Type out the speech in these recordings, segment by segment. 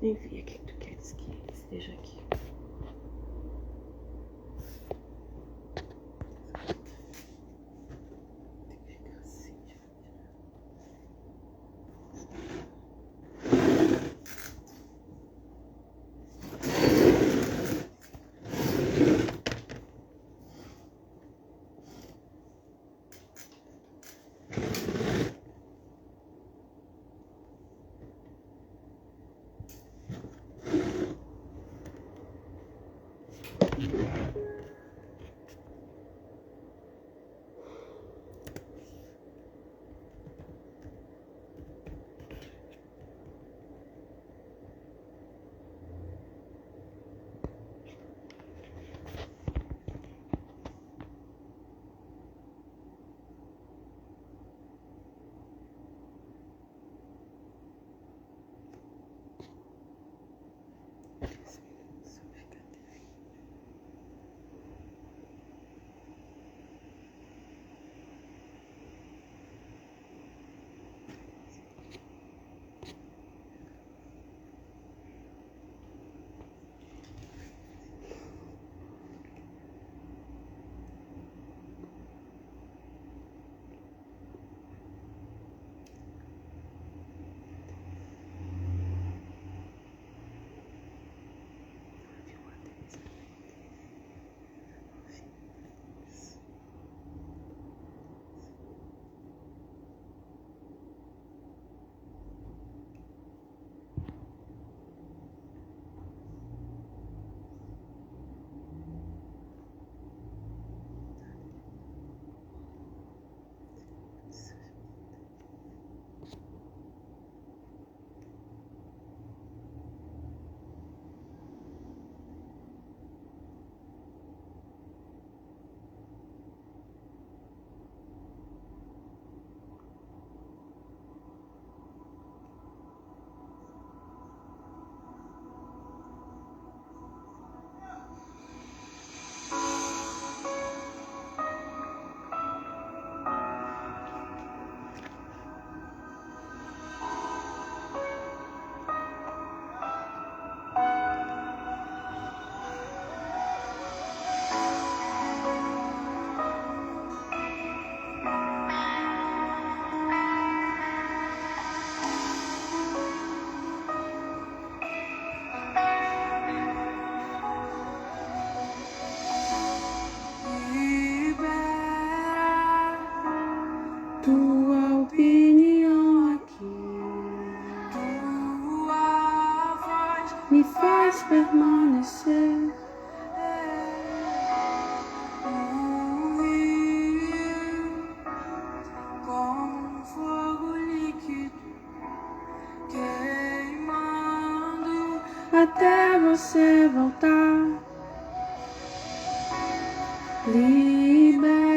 Enfim, o que tu queres que esteja aqui? Tem que ficar assim. Tua opinião aqui me faz permanecer. Como um fogo líquido queimando até você voltar. Libera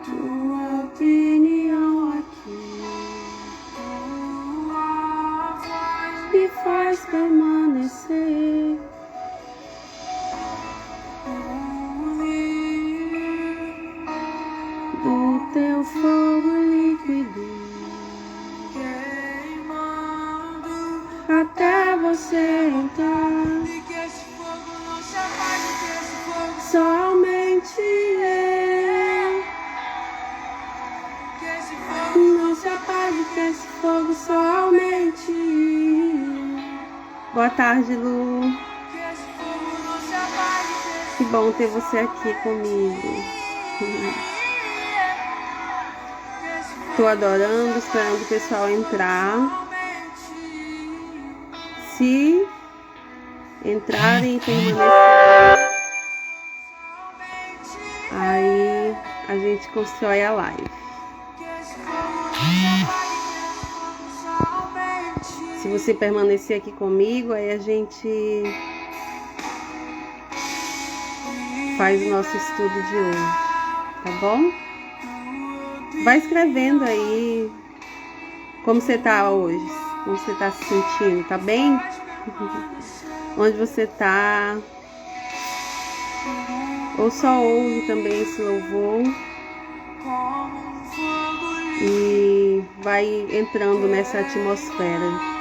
tua opinião aqui, tua voz me faz permanecer. Do teu fogo líquido queimando até você entrar. E que esse fogo não se apague, que esse fogo somente eu. Que esse fogo não se apague, que esse fogo somente eu. Boa tarde, Lu. Que esse fogo não se apague, que bom ter você aqui comigo. Tô adorando, esperando o pessoal entrar. Se entrarem e permanecerem, aí a gente constrói a live. Se você permanecer aqui comigo, aí a gente faz o nosso estudo de hoje, tá bom? Vai escrevendo aí como você tá hoje, como você tá se sentindo, tá bem? Onde você tá? Ou só ouve também esse louvor e vai entrando nessa atmosfera.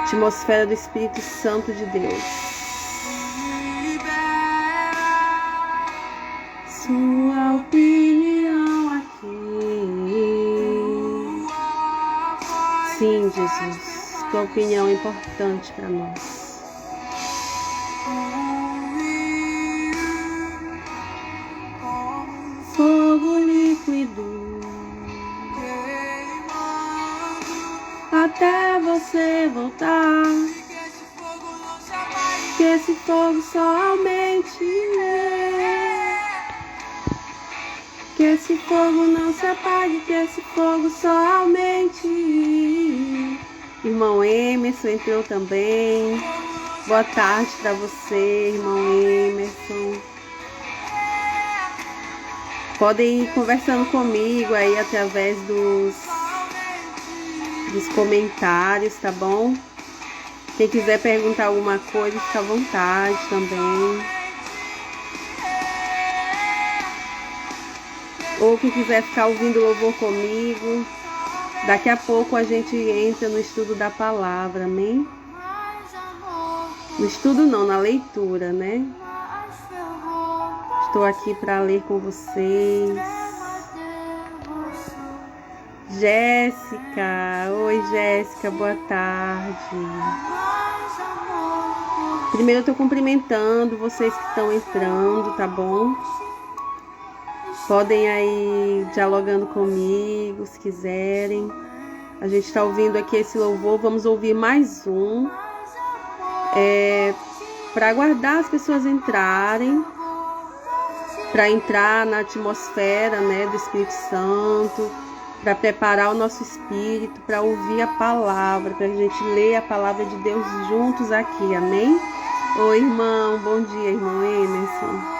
Atmosfera do Espírito Santo de Deus. Sua opinião aqui. Sim, Jesus, tua opinião é importante para nós. Fogo líquido até você voltar. Que esse fogo só aumente. Que esse fogo não se apague, que esse fogo só aumente. Irmão Emerson entrou também. Boa tarde para você, irmão Emerson. Podem ir conversando comigo aí através dos comentários, tá bom? Quem quiser perguntar alguma coisa, fica à vontade também. Ou quem quiser ficar ouvindo louvor comigo, daqui a pouco a gente entra no estudo da palavra, amém? No estudo não, na leitura, né? Estou aqui para ler com vocês. Jéssica, oi Jéssica, boa tarde. Primeiro eu estou cumprimentando vocês que estão entrando, tá bom? Podem aí dialogando comigo, se quiserem. A gente está ouvindo aqui esse louvor, vamos ouvir mais um. Para aguardar as pessoas entrarem, para entrar na atmosfera, né, do Espírito Santo, para preparar o nosso espírito, para ouvir a palavra, para a gente ler a palavra de Deus juntos aqui, amém? Oi, irmão, bom dia, irmão Emerson.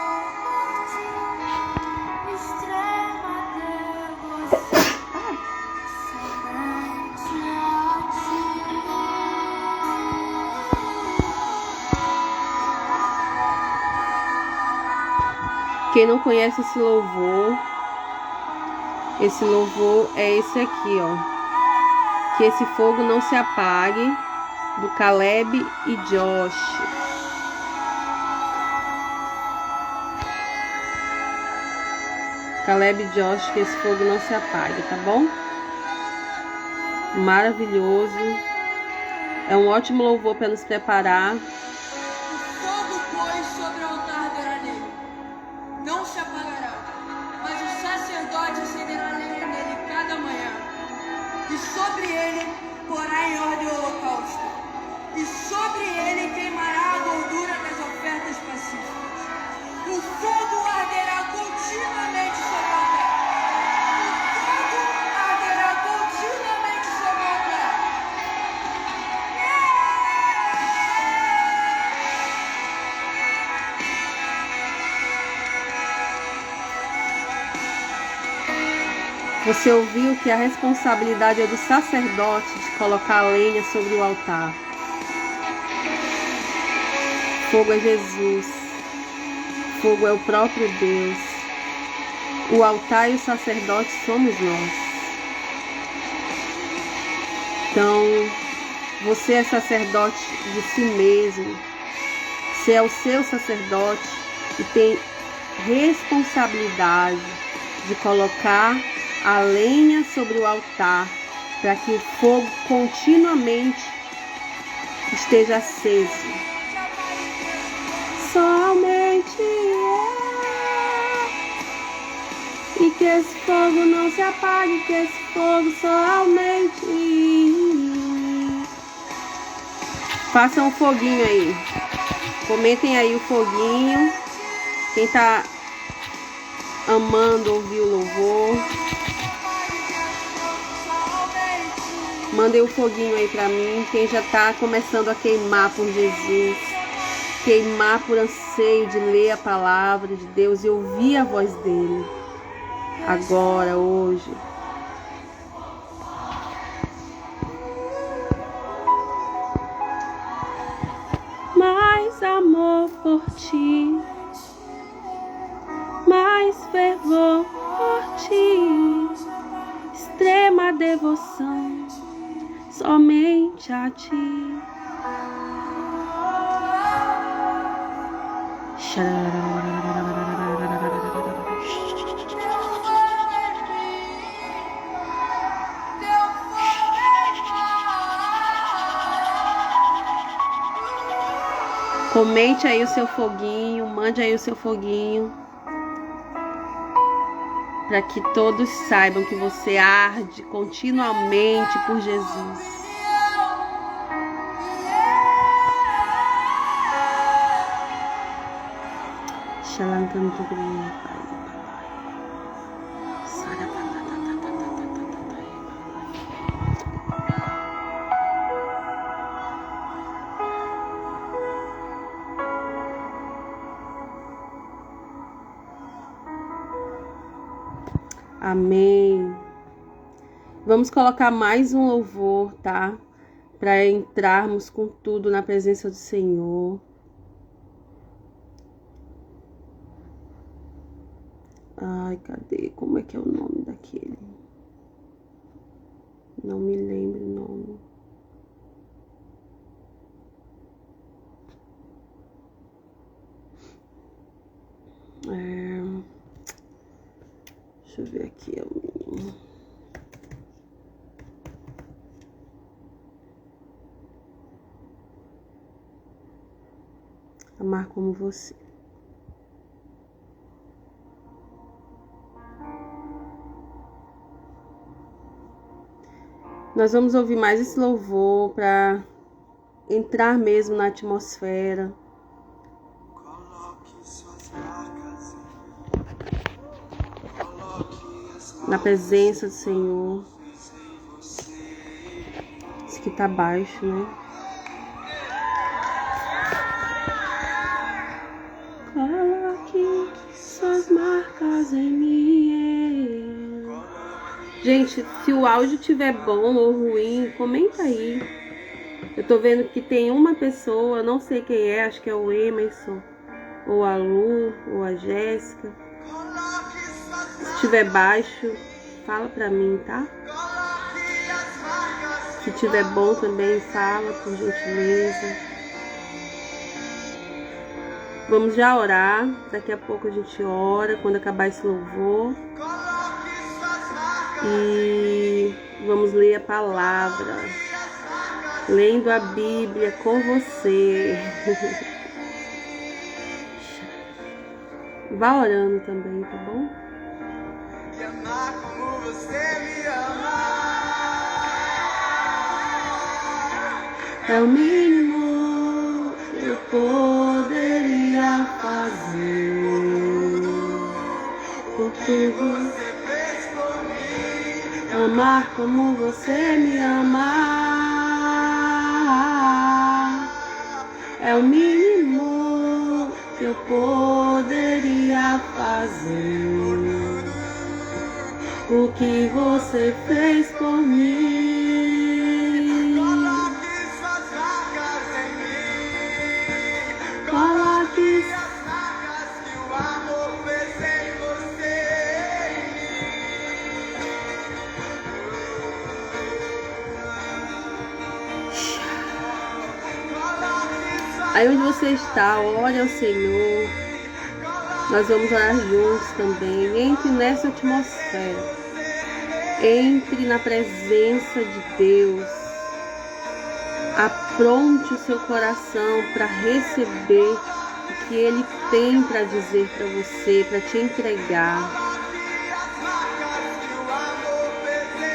Quem não conhece esse louvor é esse aqui, ó. Que esse fogo não se apague, do Caleb e Josh. Caleb e Josh, que esse fogo não se apague, tá bom? Maravilhoso. É um ótimo louvor para nos preparar. Não se apagará, mas o sacerdote acenderá lenha nele cada manhã, e sobre ele porá em ordem o holocausto, e sobre ele queimará a gordura das ofertas pacíficas. O fogo arderá continuamente sobre o altar. O fogo arderá continuamente sobre o altar. Você ouviu que a responsabilidade é do sacerdote de colocar a lenha sobre o altar. Fogo é Jesus. Fogo é o próprio Deus. O altar e o sacerdote somos nós. Então, você é sacerdote de si mesmo. Você é o seu sacerdote e tem responsabilidade de colocar a lenha sobre o altar, para que o fogo continuamente esteja aceso. Somente e que esse fogo não se apague, que esse fogo só aumente. Façam um foguinho aí. Comentem aí o foguinho. Quem tá amando ouvir o louvor, mandem o foguinho aí pra mim. Quem já tá começando a queimar por Jesus, queimar por anseio de ler a palavra de Deus e ouvir a voz dele. Agora, hoje. Mais amor por ti, mais fervor por ti, extrema devoção, somente a ti. Comente aí o seu foguinho, mande aí o seu foguinho, para que todos saibam que você arde continuamente por Jesus. Amém. Vamos colocar mais um louvor, tá? Para entrarmos com tudo na presença do Senhor. Ai, cadê? Como é que é o nome daquele? Não me lembro o nome. Deixa eu ver aqui. Amar como você. Nós vamos ouvir mais esse louvor para entrar mesmo na atmosfera. Na presença do Senhor. Esse aqui tá baixo, né? Coloque suas marcas em mim. Gente, se o áudio estiver bom ou ruim, comenta aí. Eu tô vendo que tem uma pessoa, não sei quem é, acho que é o Emerson, ou a Lu, ou a Jéssica. Se estiver baixo, fala pra mim, tá? Se estiver bom também, fala, por gentileza. Vamos já orar. Daqui a pouco a gente ora, quando acabar esse louvor. E vamos ler a palavra. Lendo a Bíblia com você. Vá orando também, tá bom? E amar como você me ama é o mínimo que eu poderia fazer por tudo. você fez por mim. Amar como você me ama é o mínimo que eu poderia fazer. O que você fez por mim. Coloque suas marcas em mim. Coloque As marcas que o amor fez em você. aí onde você está, ore ao Senhor. Nós vamos orar juntos também. Entre nessa atmosfera. Entre na presença de Deus. Apronte o seu coração para receber o que Ele tem para dizer para você, para te entregar.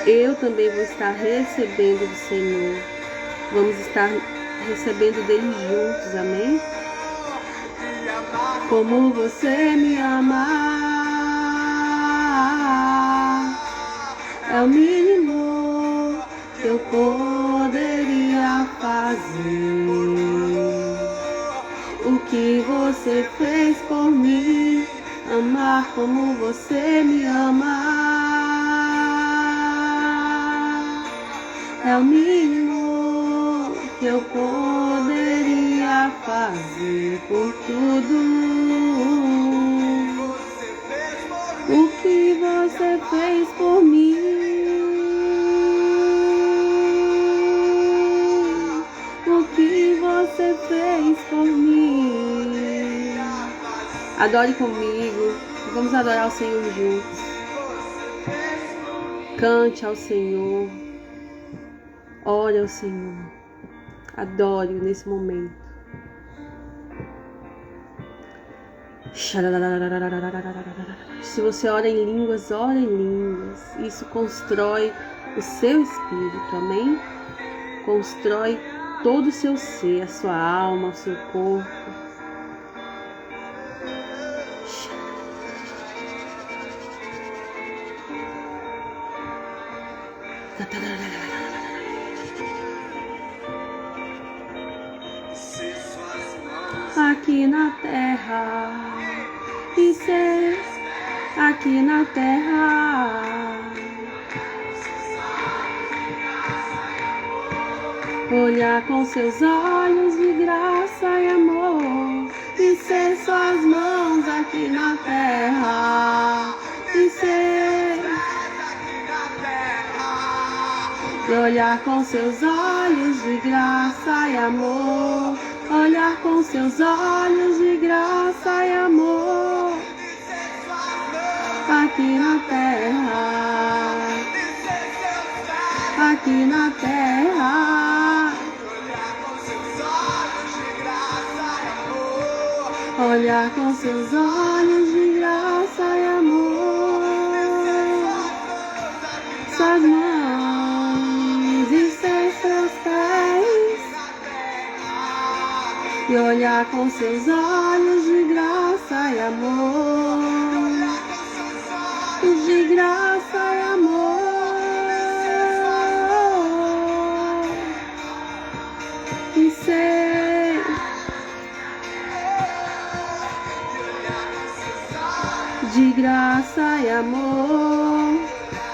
Eu também vou estar recebendo do Senhor. Vamos estar recebendo dele juntos, amém? Como você me ama é o mínimo que eu poderia fazer. O que você fez por mim, amar como você me ama é o mínimo que eu poderia fazer por tudo. O que você fez por mim. você fez por mim. Adore comigo. Vamos adorar o Senhor juntos. Cante ao Senhor. Ore ao Senhor. Adore nesse momento. Se você ora em línguas, ora em línguas. Isso constrói o seu espírito, amém? Constrói todo o seu ser, a sua alma, o seu corpo. Aqui na terra, e ser aqui na terra, olhar com seus olhos de graça e amor, e ser suas mãos aqui na terra, e ser, e olhar com seus olhos de graça e amor. Olhar com seus olhos de graça e amor, aqui na terra, aqui na terra. Olhar com seus olhos de graça e amor, suas mãos e seus pés. E olhar com seus olhos de graça e amor, de graça e amor, e ser de graça e amor.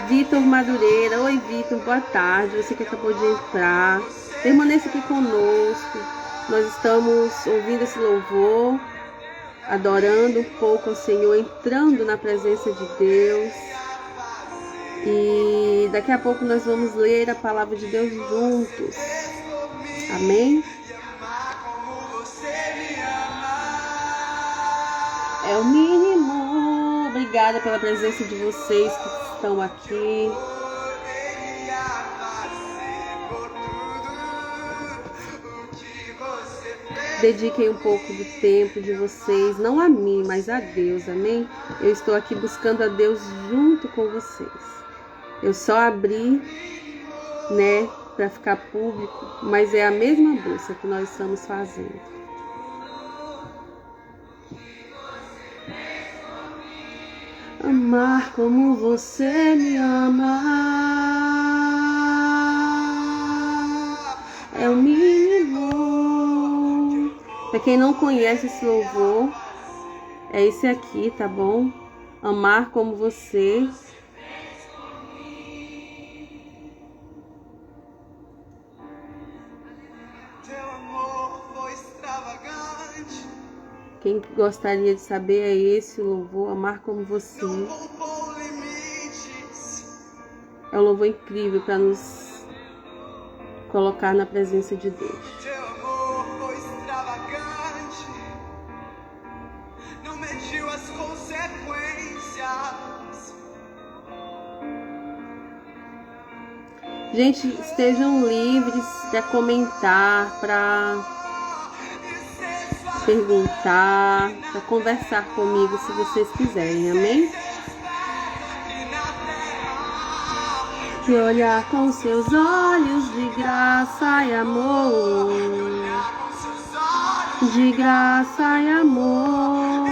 Vitor Madureira, oi Vitor, boa tarde, você que acabou de entrar, permaneça aqui conosco. Nós estamos ouvindo esse louvor, adorando um pouco ao Senhor, entrando na presença de Deus. E daqui a pouco nós vamos ler a palavra de Deus juntos. Amém? É o mínimo. Obrigada pela presença de vocês que estão aqui. Dediquem um pouco do tempo de vocês, não a mim, mas a Deus, amém? Eu estou aqui buscando a Deus junto com vocês. Eu só abri, né, para ficar público, mas é a mesma busca que nós estamos fazendo. Amar como você me ama é o mínimo. Para quem não conhece esse louvor, é esse aqui, tá bom? Amar como você. Quem gostaria de saber é esse louvor, Amar como você. É um louvor incrível para nos colocar na presença de Deus. Gente, estejam livres para comentar, para perguntar, para conversar comigo se vocês quiserem, amém? E olhar com seus olhos de graça e amor, de graça e amor,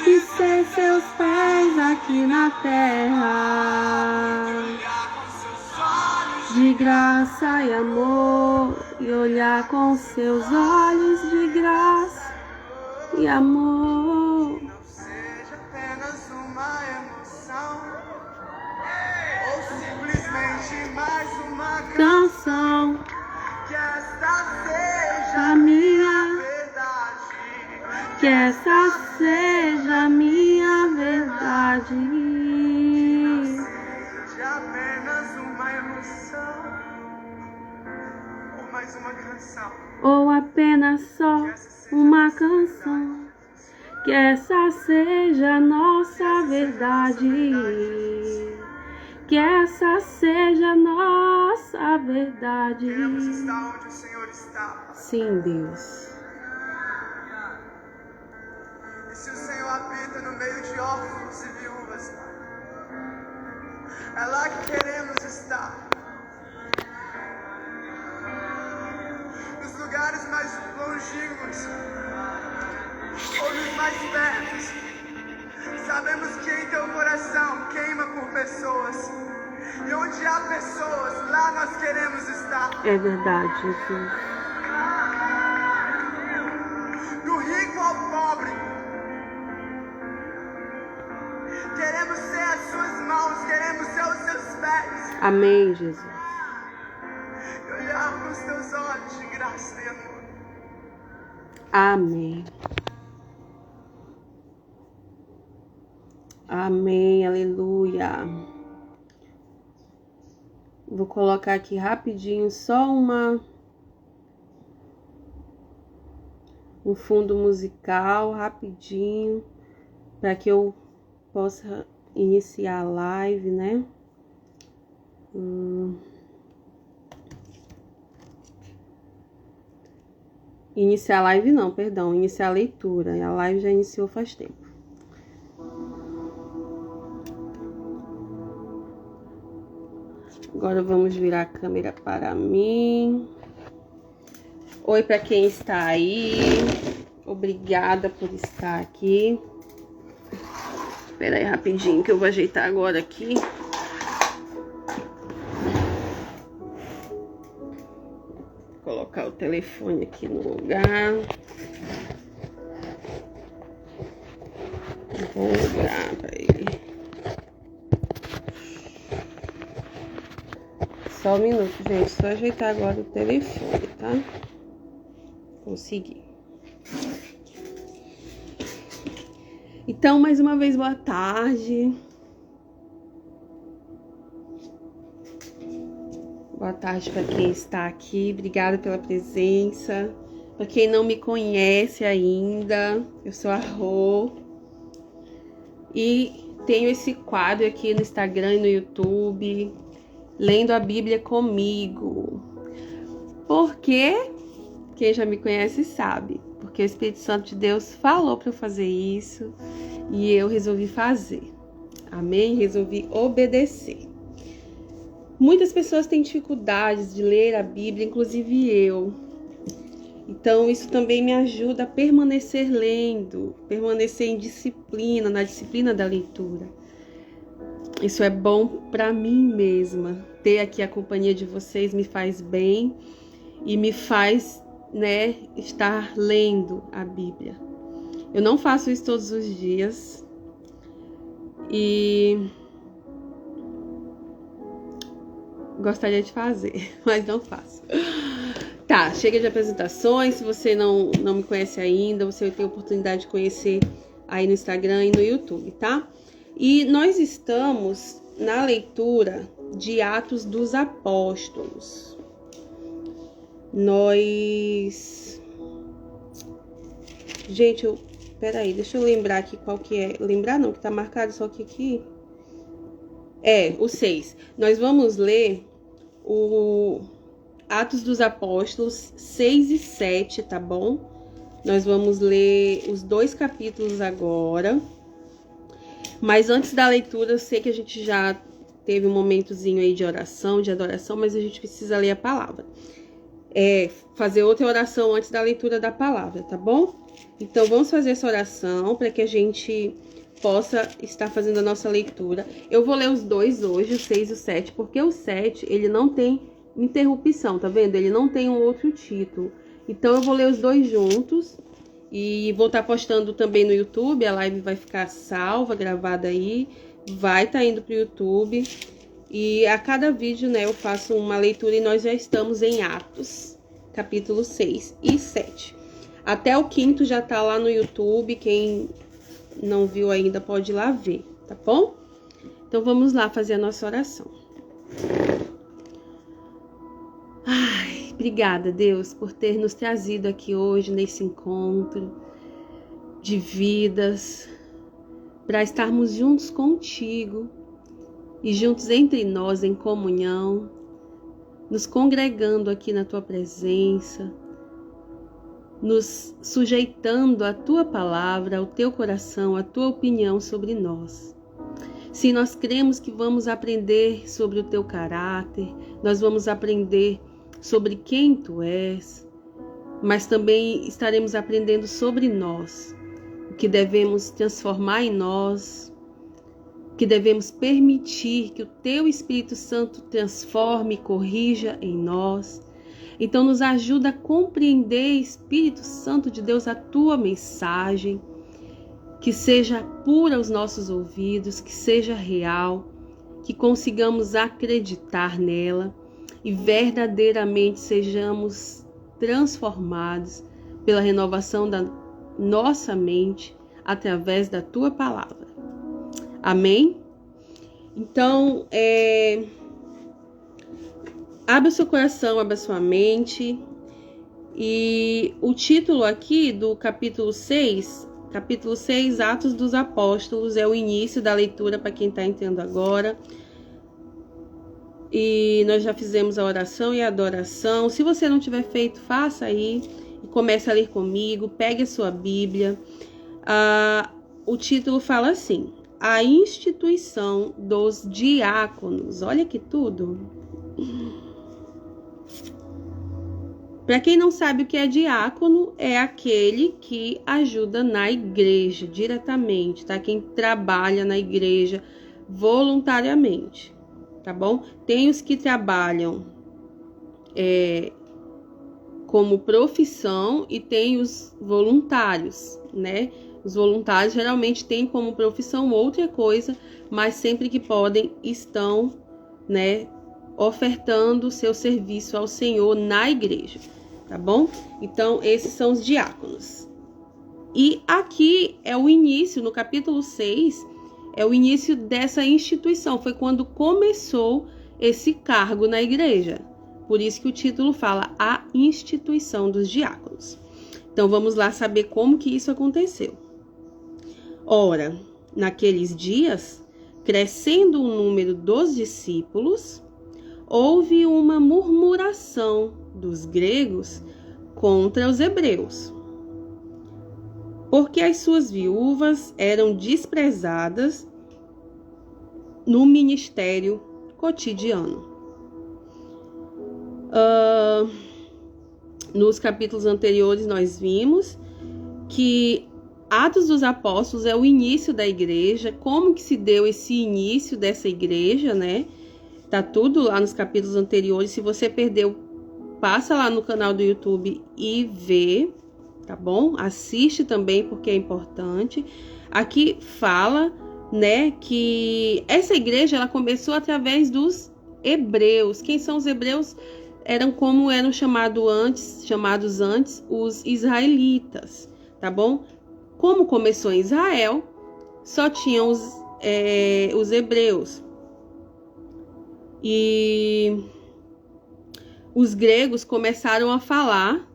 e ser seus pés aqui na terra, de graça e amor, e olhar com seus olhos de graça e amor. Não seja apenas uma emoção, ou simplesmente mais uma Canção, que esta seja a minha, verdade. que essa seja a minha verdade. Seja apenas uma emoção, ou apenas só uma canção. Que essa seja a nossa verdade. Que essa seja a nossa verdade. Queremos estar onde o Senhor está. Sim, Deus. E se o Senhor habita no meio de órfãos e viúvas, é lá que queremos estar. Nos lugares mais longínquos ou nos mais perto. Sabemos que em teu coração queima por pessoas. E onde há pessoas, lá nós queremos estar. É verdade, Jesus. Do rico ao pobre. Queremos ser as suas mãos, queremos ser os seus pés. Amém, Jesus. E olhar nos teus olhos de graça e amor. Amém. Amém, aleluia. Vou colocar aqui rapidinho só um fundo musical rapidinho para que eu possa iniciar a live, né? Iniciar a live não, perdão, iniciar a leitura. A live já iniciou faz tempo. Agora vamos virar a câmera para mim. Oi para quem está aí. Obrigada por estar aqui. Espera aí rapidinho que eu vou ajeitar agora aqui. Vou colocar o telefone aqui no lugar. Vou olhar para ele. Só um minuto, gente. Só ajeitar agora o telefone, tá? Consegui. Então, mais uma vez, boa tarde. Boa tarde para quem está aqui. Obrigada pela presença. Para quem não me conhece ainda, eu sou a Rô. E tenho esse quadro aqui no Instagram e no YouTube, Lendo a Bíblia comigo. Porque quem já me conhece sabe. Porque o Espírito Santo de Deus falou para eu fazer isso. E eu resolvi fazer. Amém? Resolvi obedecer. Muitas pessoas têm dificuldades de ler a Bíblia, inclusive eu. Então, isso também me ajuda a permanecer lendo, permanecer em disciplina, na disciplina da leitura. Isso é bom para mim mesma. Ter aqui a companhia de vocês me faz bem e me faz, né, estar lendo a Bíblia. Eu não faço isso todos os dias e gostaria de fazer, mas não faço. Tá, chega de apresentações. Se você não me conhece ainda, você vai ter a oportunidade de conhecer aí no Instagram e no YouTube, tá? E nós estamos na leitura de Atos dos Apóstolos. Gente, peraí, deixa eu lembrar aqui qual que é. Lembrar não, que tá marcado só que aqui. É, o 6. Nós vamos ler o Atos dos Apóstolos 6 e 7, tá bom? Nós vamos ler os 2 capítulos agora. Mas antes da leitura, eu sei que a gente já teve um momentozinho aí de oração, de adoração, mas a gente precisa ler a palavra. Fazer outra oração antes da leitura da palavra, tá bom? Então, vamos fazer essa oração para que a gente possa estar fazendo a nossa leitura. Eu vou ler os 2 hoje, o 6 e o 7, porque o 7, ele não tem interrupção, tá vendo? Ele não tem um outro título. Então, eu vou ler os 2 juntos. E vou estar postando também no YouTube, a live vai ficar salva, gravada aí, vai estar indo pro YouTube. E a cada vídeo, né, eu faço uma leitura e nós já estamos em Atos, capítulo 6 e 7. Até o 5º já tá lá no YouTube, quem não viu ainda pode ir lá ver, tá bom? Então vamos lá fazer a nossa oração. Obrigada, Deus, por ter nos trazido aqui hoje nesse encontro de vidas, para estarmos juntos contigo e juntos entre nós em comunhão, nos congregando aqui na tua presença, nos sujeitando à tua palavra, ao teu coração, à tua opinião sobre nós. Sim, nós cremos que vamos aprender sobre o teu caráter, nós vamos aprender sobre quem tu és, mas também estaremos aprendendo sobre nós, o que devemos transformar em nós, que devemos permitir que o teu Espírito Santo transforme e corrija em nós. Então nos ajuda a compreender, Espírito Santo de Deus, a tua mensagem, que seja pura aos nossos ouvidos, que seja real, que consigamos acreditar nela e verdadeiramente sejamos transformados pela renovação da nossa mente através da tua palavra. Amém? Então, abra o seu coração, abra a sua mente. E o título aqui do capítulo 6, Atos dos Apóstolos, é o início da leitura para quem está entrando agora. E nós já fizemos a oração e a adoração. Se você não tiver feito, faça aí e comece a ler comigo. Pegue a sua Bíblia. O título fala assim: a instituição dos diáconos. Olha que tudo! Para quem não sabe o que é diácono, é aquele que ajuda na igreja diretamente, tá? Quem trabalha na igreja voluntariamente, tá bom? Tem os que trabalham como profissão e tem os voluntários, né? Os voluntários geralmente têm como profissão outra coisa, mas sempre que podem estão, né, ofertando seu serviço ao Senhor na igreja, tá bom? Então, esses são os diáconos. E aqui é o início, no capítulo 6, é o início dessa instituição. Foi quando começou esse cargo na igreja. Por isso que o título fala a instituição dos diáconos. Então, vamos lá saber como que isso aconteceu. Ora, naqueles dias, crescendo o número dos discípulos, houve uma murmuração dos gregos contra os hebreus, porque as suas viúvas eram desprezadas no ministério cotidiano. Nos capítulos anteriores nós vimos que Atos dos Apóstolos é o início da igreja, como que se deu esse início dessa igreja, né? Tá tudo lá nos capítulos anteriores. Se você perdeu, passa lá no canal do YouTube e vê, tá bom? Assiste também, porque é importante. Aqui fala, né, que essa igreja ela começou através dos hebreus. Quem são os hebreus? Eram como eram chamados antes os israelitas, tá bom? Como começou em Israel, só tinham os hebreus. E os gregos começaram a falar,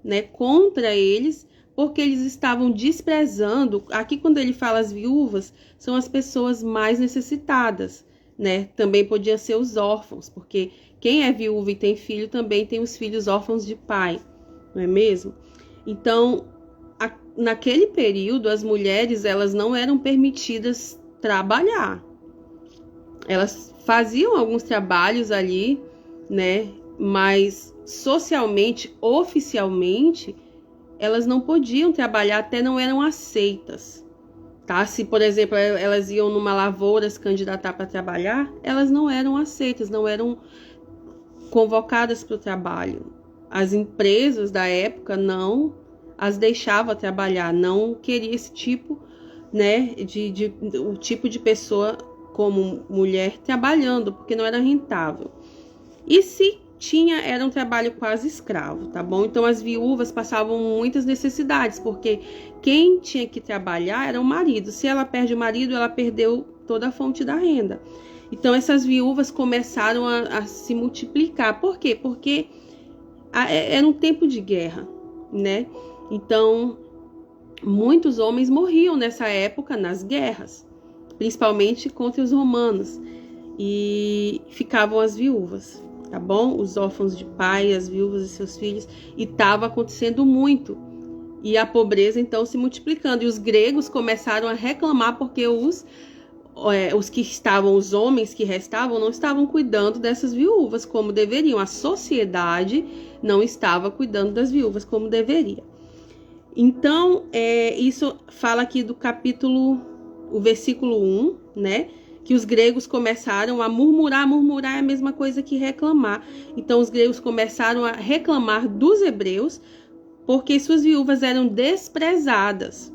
né, contra eles, porque eles estavam desprezando. Aqui, quando ele fala as viúvas, são as pessoas mais necessitadas, né? Também podiam ser os órfãos, porque quem é viúva e tem filho também tem os filhos órfãos de pai, não é mesmo? Então, naquele período, as mulheres elas não eram permitidas trabalhar. Elas faziam alguns trabalhos ali, né? Mas socialmente, oficialmente, elas não podiam trabalhar, até não eram aceitas, tá? Se, por exemplo, elas iam numa lavoura se candidatar para trabalhar, elas não eram aceitas, não eram convocadas para o trabalho. As empresas da época não as deixavam trabalhar, não queria esse tipo, né, o tipo de pessoa como mulher trabalhando, porque não era rentável. E se tinha, era um trabalho quase escravo, tá bom? Então as viúvas passavam muitas necessidades, porque quem tinha que trabalhar era o marido. Se ela perde o marido, ela perdeu toda a fonte da renda. Então essas viúvas começaram a se multiplicar. Por quê? Porque era um tempo de guerra, né? Então, muitos homens morriam nessa época nas guerras, principalmente contra os romanos, e ficavam as viúvas, tá bom? Os órfãos de pai, as viúvas e seus filhos, e estava acontecendo muito, e a pobreza então se multiplicando, e os gregos começaram a reclamar porque os homens que restavam não estavam cuidando dessas viúvas como deveriam, a sociedade não estava cuidando das viúvas como deveria. Então, isso fala aqui do capítulo, o versículo 1, né? Que os gregos começaram a murmurar é a mesma coisa que reclamar. Então, os gregos começaram a reclamar dos hebreus porque suas viúvas eram desprezadas.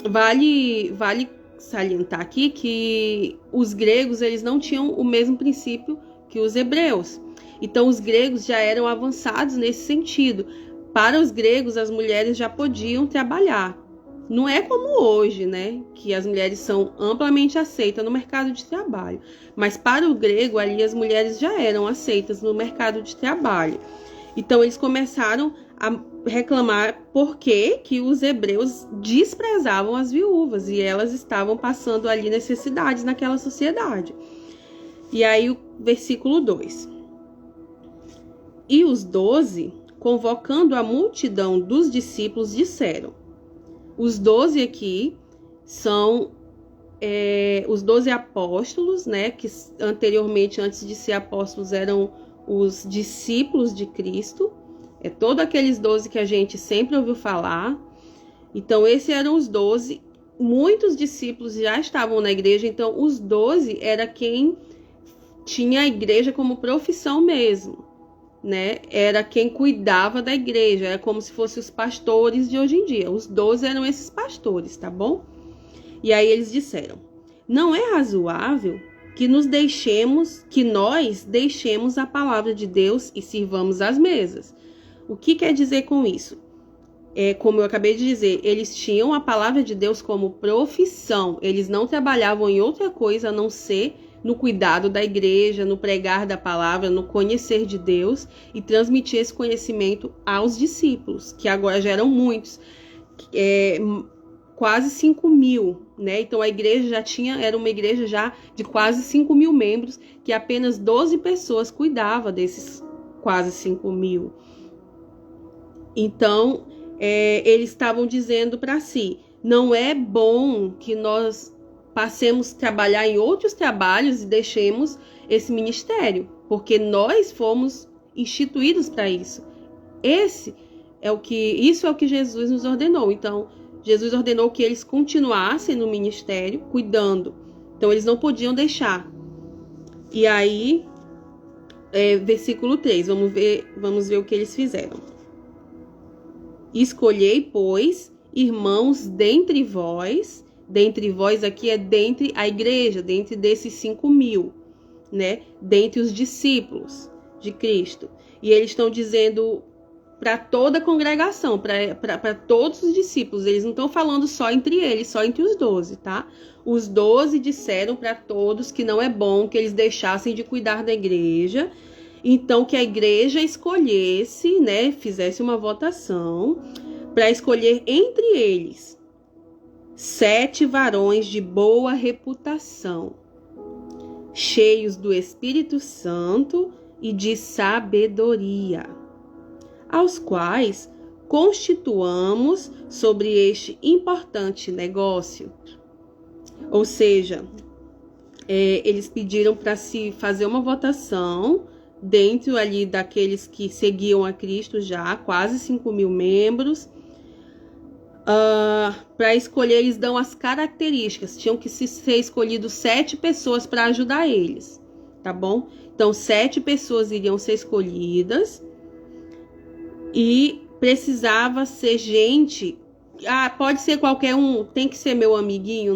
Vale salientar aqui que os gregos eles não tinham o mesmo princípio que os hebreus. Então, os gregos já eram avançados nesse sentido. Para os gregos, as mulheres já podiam trabalhar. Não é como hoje, né? Que as mulheres são amplamente aceitas no mercado de trabalho. Mas para o grego, ali as mulheres já eram aceitas no mercado de trabalho. Então, eles começaram a reclamar porque que os hebreus desprezavam as viúvas e elas estavam passando ali necessidades naquela sociedade. E aí, o versículo 2. E os 12, convocando a multidão dos discípulos, disseram. Os 12 aqui são os 12 apóstolos, né? Que anteriormente, antes de ser apóstolos, eram os discípulos de Cristo. Todos aqueles 12 que a gente sempre ouviu falar. Então, esses eram os 12. Muitos discípulos já estavam na igreja. Então, os 12 era quem tinha a igreja como profissão mesmo. Né? Era quem cuidava da igreja, era como se fossem os pastores de hoje em dia. Os 12 eram esses pastores, tá bom? E aí eles disseram: não é razoável que nós deixemos a palavra de Deus e sirvamos as mesas. O que quer dizer com isso? Como eu acabei de dizer, eles tinham a palavra de Deus como profissão. Eles não trabalhavam em outra coisa a não ser no cuidado da igreja, no pregar da palavra, no conhecer de Deus e transmitir esse conhecimento aos discípulos, que agora já eram muitos, quase 5.000, né? Então a igreja era uma igreja já de quase 5.000 membros, que apenas 12 pessoas cuidavam desses quase 5.000. Então, eles estavam dizendo para si, não é bom que nós passemos a trabalhar em outros trabalhos e deixemos esse ministério, porque nós fomos instituídos para isso. Isso é o que Jesus nos ordenou. Então, Jesus ordenou que eles continuassem no ministério, cuidando. Então, eles não podiam deixar. E aí, versículo 3, vamos ver o que eles fizeram. Escolhei, pois, irmãos dentre vós aqui é dentre a igreja, dentre desses 5.000, né? Dentre os discípulos de Cristo. E eles estão dizendo para toda a congregação, para todos os discípulos. Eles não estão falando só entre eles, só entre os 12, tá? Os 12 disseram para todos que não é bom que eles deixassem de cuidar da igreja. Então, que a igreja escolhesse, né? Fizesse uma votação para escolher entre eles 7 varões de boa reputação, cheios do Espírito Santo e de sabedoria, aos quais constituamos sobre este importante negócio. Ou seja, eles pediram para se fazer uma votação dentro ali daqueles que seguiam a Cristo já, quase 5.000 membros. Para escolher, eles dão as características. Tinham que ser escolhidos 7 pessoas para ajudar eles, tá bom? Então, 7 pessoas iriam ser escolhidas e precisava ser gente. Pode ser qualquer um, tem que ser meu amiguinho?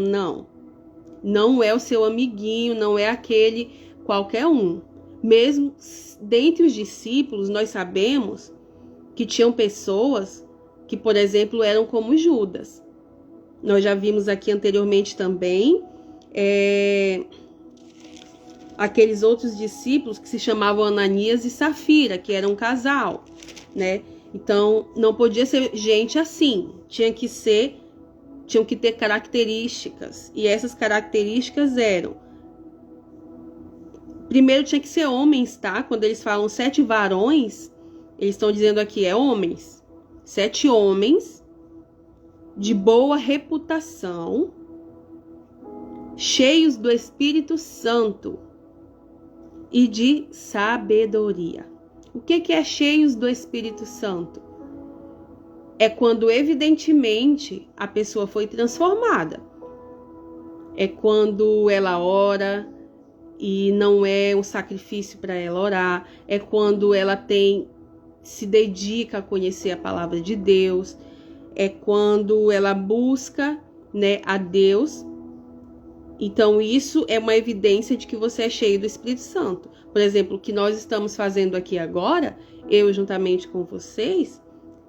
Não é o seu amiguinho, não é aquele qualquer um. Mesmo dentre os discípulos, nós sabemos que tinham pessoas que, por exemplo, eram como Judas. Nós já vimos aqui anteriormente também aqueles outros discípulos que se chamavam Ananias e Safira, que eram um casal, né? Então, não podia ser gente assim, tinham que ter características, e essas características eram: primeiro, tinha que ser homens, tá? Quando eles falam 7 varões, eles estão dizendo aqui, homens. 7 homens de boa reputação, cheios do Espírito Santo e de sabedoria. O que é cheios do Espírito Santo? É quando, evidentemente, a pessoa foi transformada. É quando ela ora e não é um sacrifício para ela orar. É quando ela se dedica a conhecer a palavra de Deus. É quando ela busca, né, a Deus. Então, isso é uma evidência de que você é cheio do Espírito Santo. Por exemplo, o que nós estamos fazendo aqui agora, eu juntamente com vocês,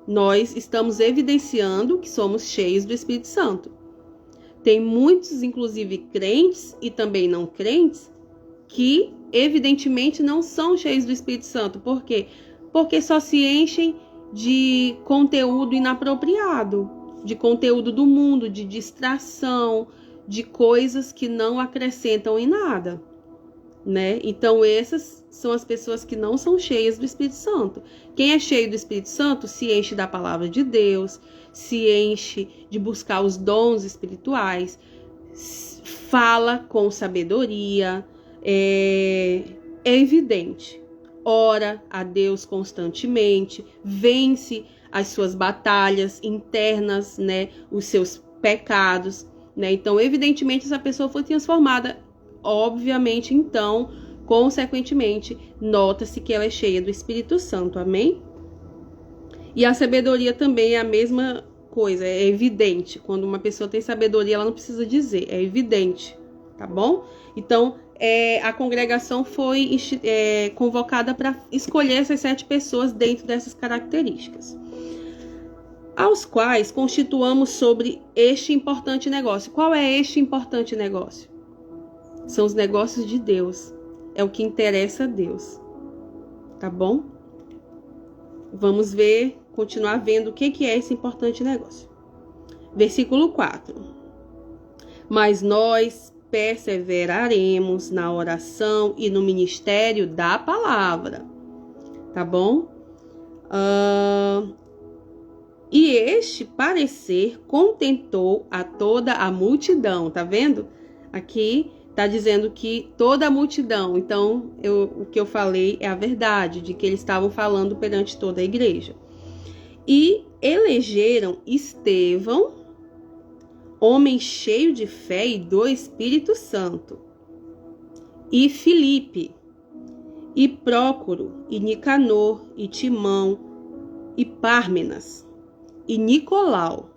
nós estamos evidenciando que somos cheios do Espírito Santo. Tem muitos, inclusive crentes e também não crentes, que evidentemente não são cheios do Espírito Santo. Por quê? Porque só se enchem de conteúdo inapropriado, de conteúdo do mundo, de distração, de coisas que não acrescentam em nada, né? Então, essas são as pessoas que não são cheias do Espírito Santo. Quem é cheio do Espírito Santo se enche da palavra de Deus, se enche de buscar os dons espirituais, fala com sabedoria, é evidente, ora a Deus constantemente, vence as suas batalhas internas, né? Os seus pecados, né? Então, evidentemente, essa pessoa foi transformada. Obviamente, então, consequentemente, nota-se que ela é cheia do Espírito Santo, amém? E a sabedoria também é a mesma coisa, é evidente. Quando uma pessoa tem sabedoria, ela não precisa dizer, é evidente, tá bom? Então, a congregação foi convocada para escolher essas 7 pessoas dentro dessas características, aos quais constituamos sobre este importante negócio. Qual é este importante negócio? São os negócios de Deus. É o que interessa a Deus. Tá bom? Vamos ver, continuar vendo o que é esse importante negócio. Versículo 4. Mas nós perseveraremos na oração e no ministério da palavra. Tá bom? E este parecer contentou a toda a multidão. Tá vendo? Aqui está dizendo que toda a multidão. Então, o que eu falei é a verdade, de que eles estavam falando perante toda a igreja. E elegeram Estevão, homem cheio de fé e do Espírito Santo, e Filipe, e Prócoro, e Nicanor, e Timão, e Pármenas, e Nicolau,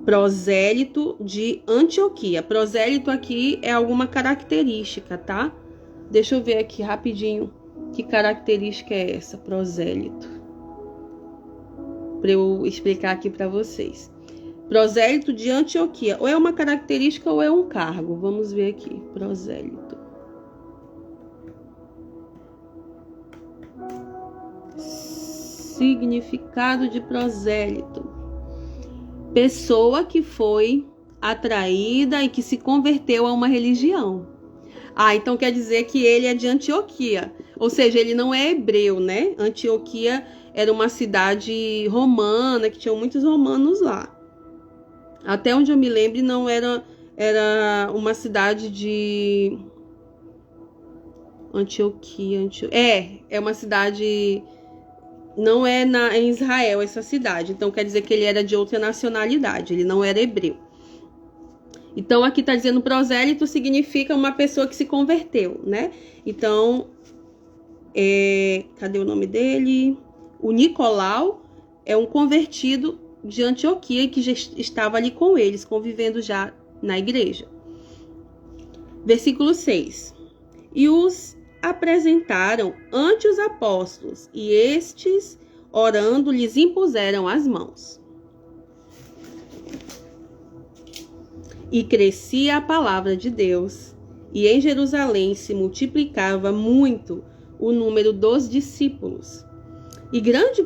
prosélito de Antioquia. Prosélito aqui é alguma característica, tá? Deixa eu ver aqui rapidinho que característica é essa, prosélito, para eu explicar aqui para vocês. Prosélito de Antioquia, ou é uma característica ou é um cargo. Vamos ver aqui, prosélito. Significado de prosélito: pessoa que foi atraída e que se converteu a uma religião. Então quer dizer que ele é de Antioquia, ou seja, ele não é hebreu, né? Antioquia era uma cidade romana, que tinha muitos romanos lá. Até onde eu me lembro, não era uma cidade de Antioquia. É uma cidade. Não é em Israel essa cidade. Então quer dizer que ele era de outra nacionalidade. Ele não era hebreu. Então aqui está dizendo prosélito significa uma pessoa que se converteu, né? Então, cadê o nome dele? O Nicolau é um convertido de Antioquia que já estava ali com eles, convivendo já na igreja. Versículo 6. E os apresentaram ante os apóstolos, e estes, orando, lhes impuseram as mãos. E crescia a palavra de Deus, e em Jerusalém se multiplicava muito o número dos discípulos. E grande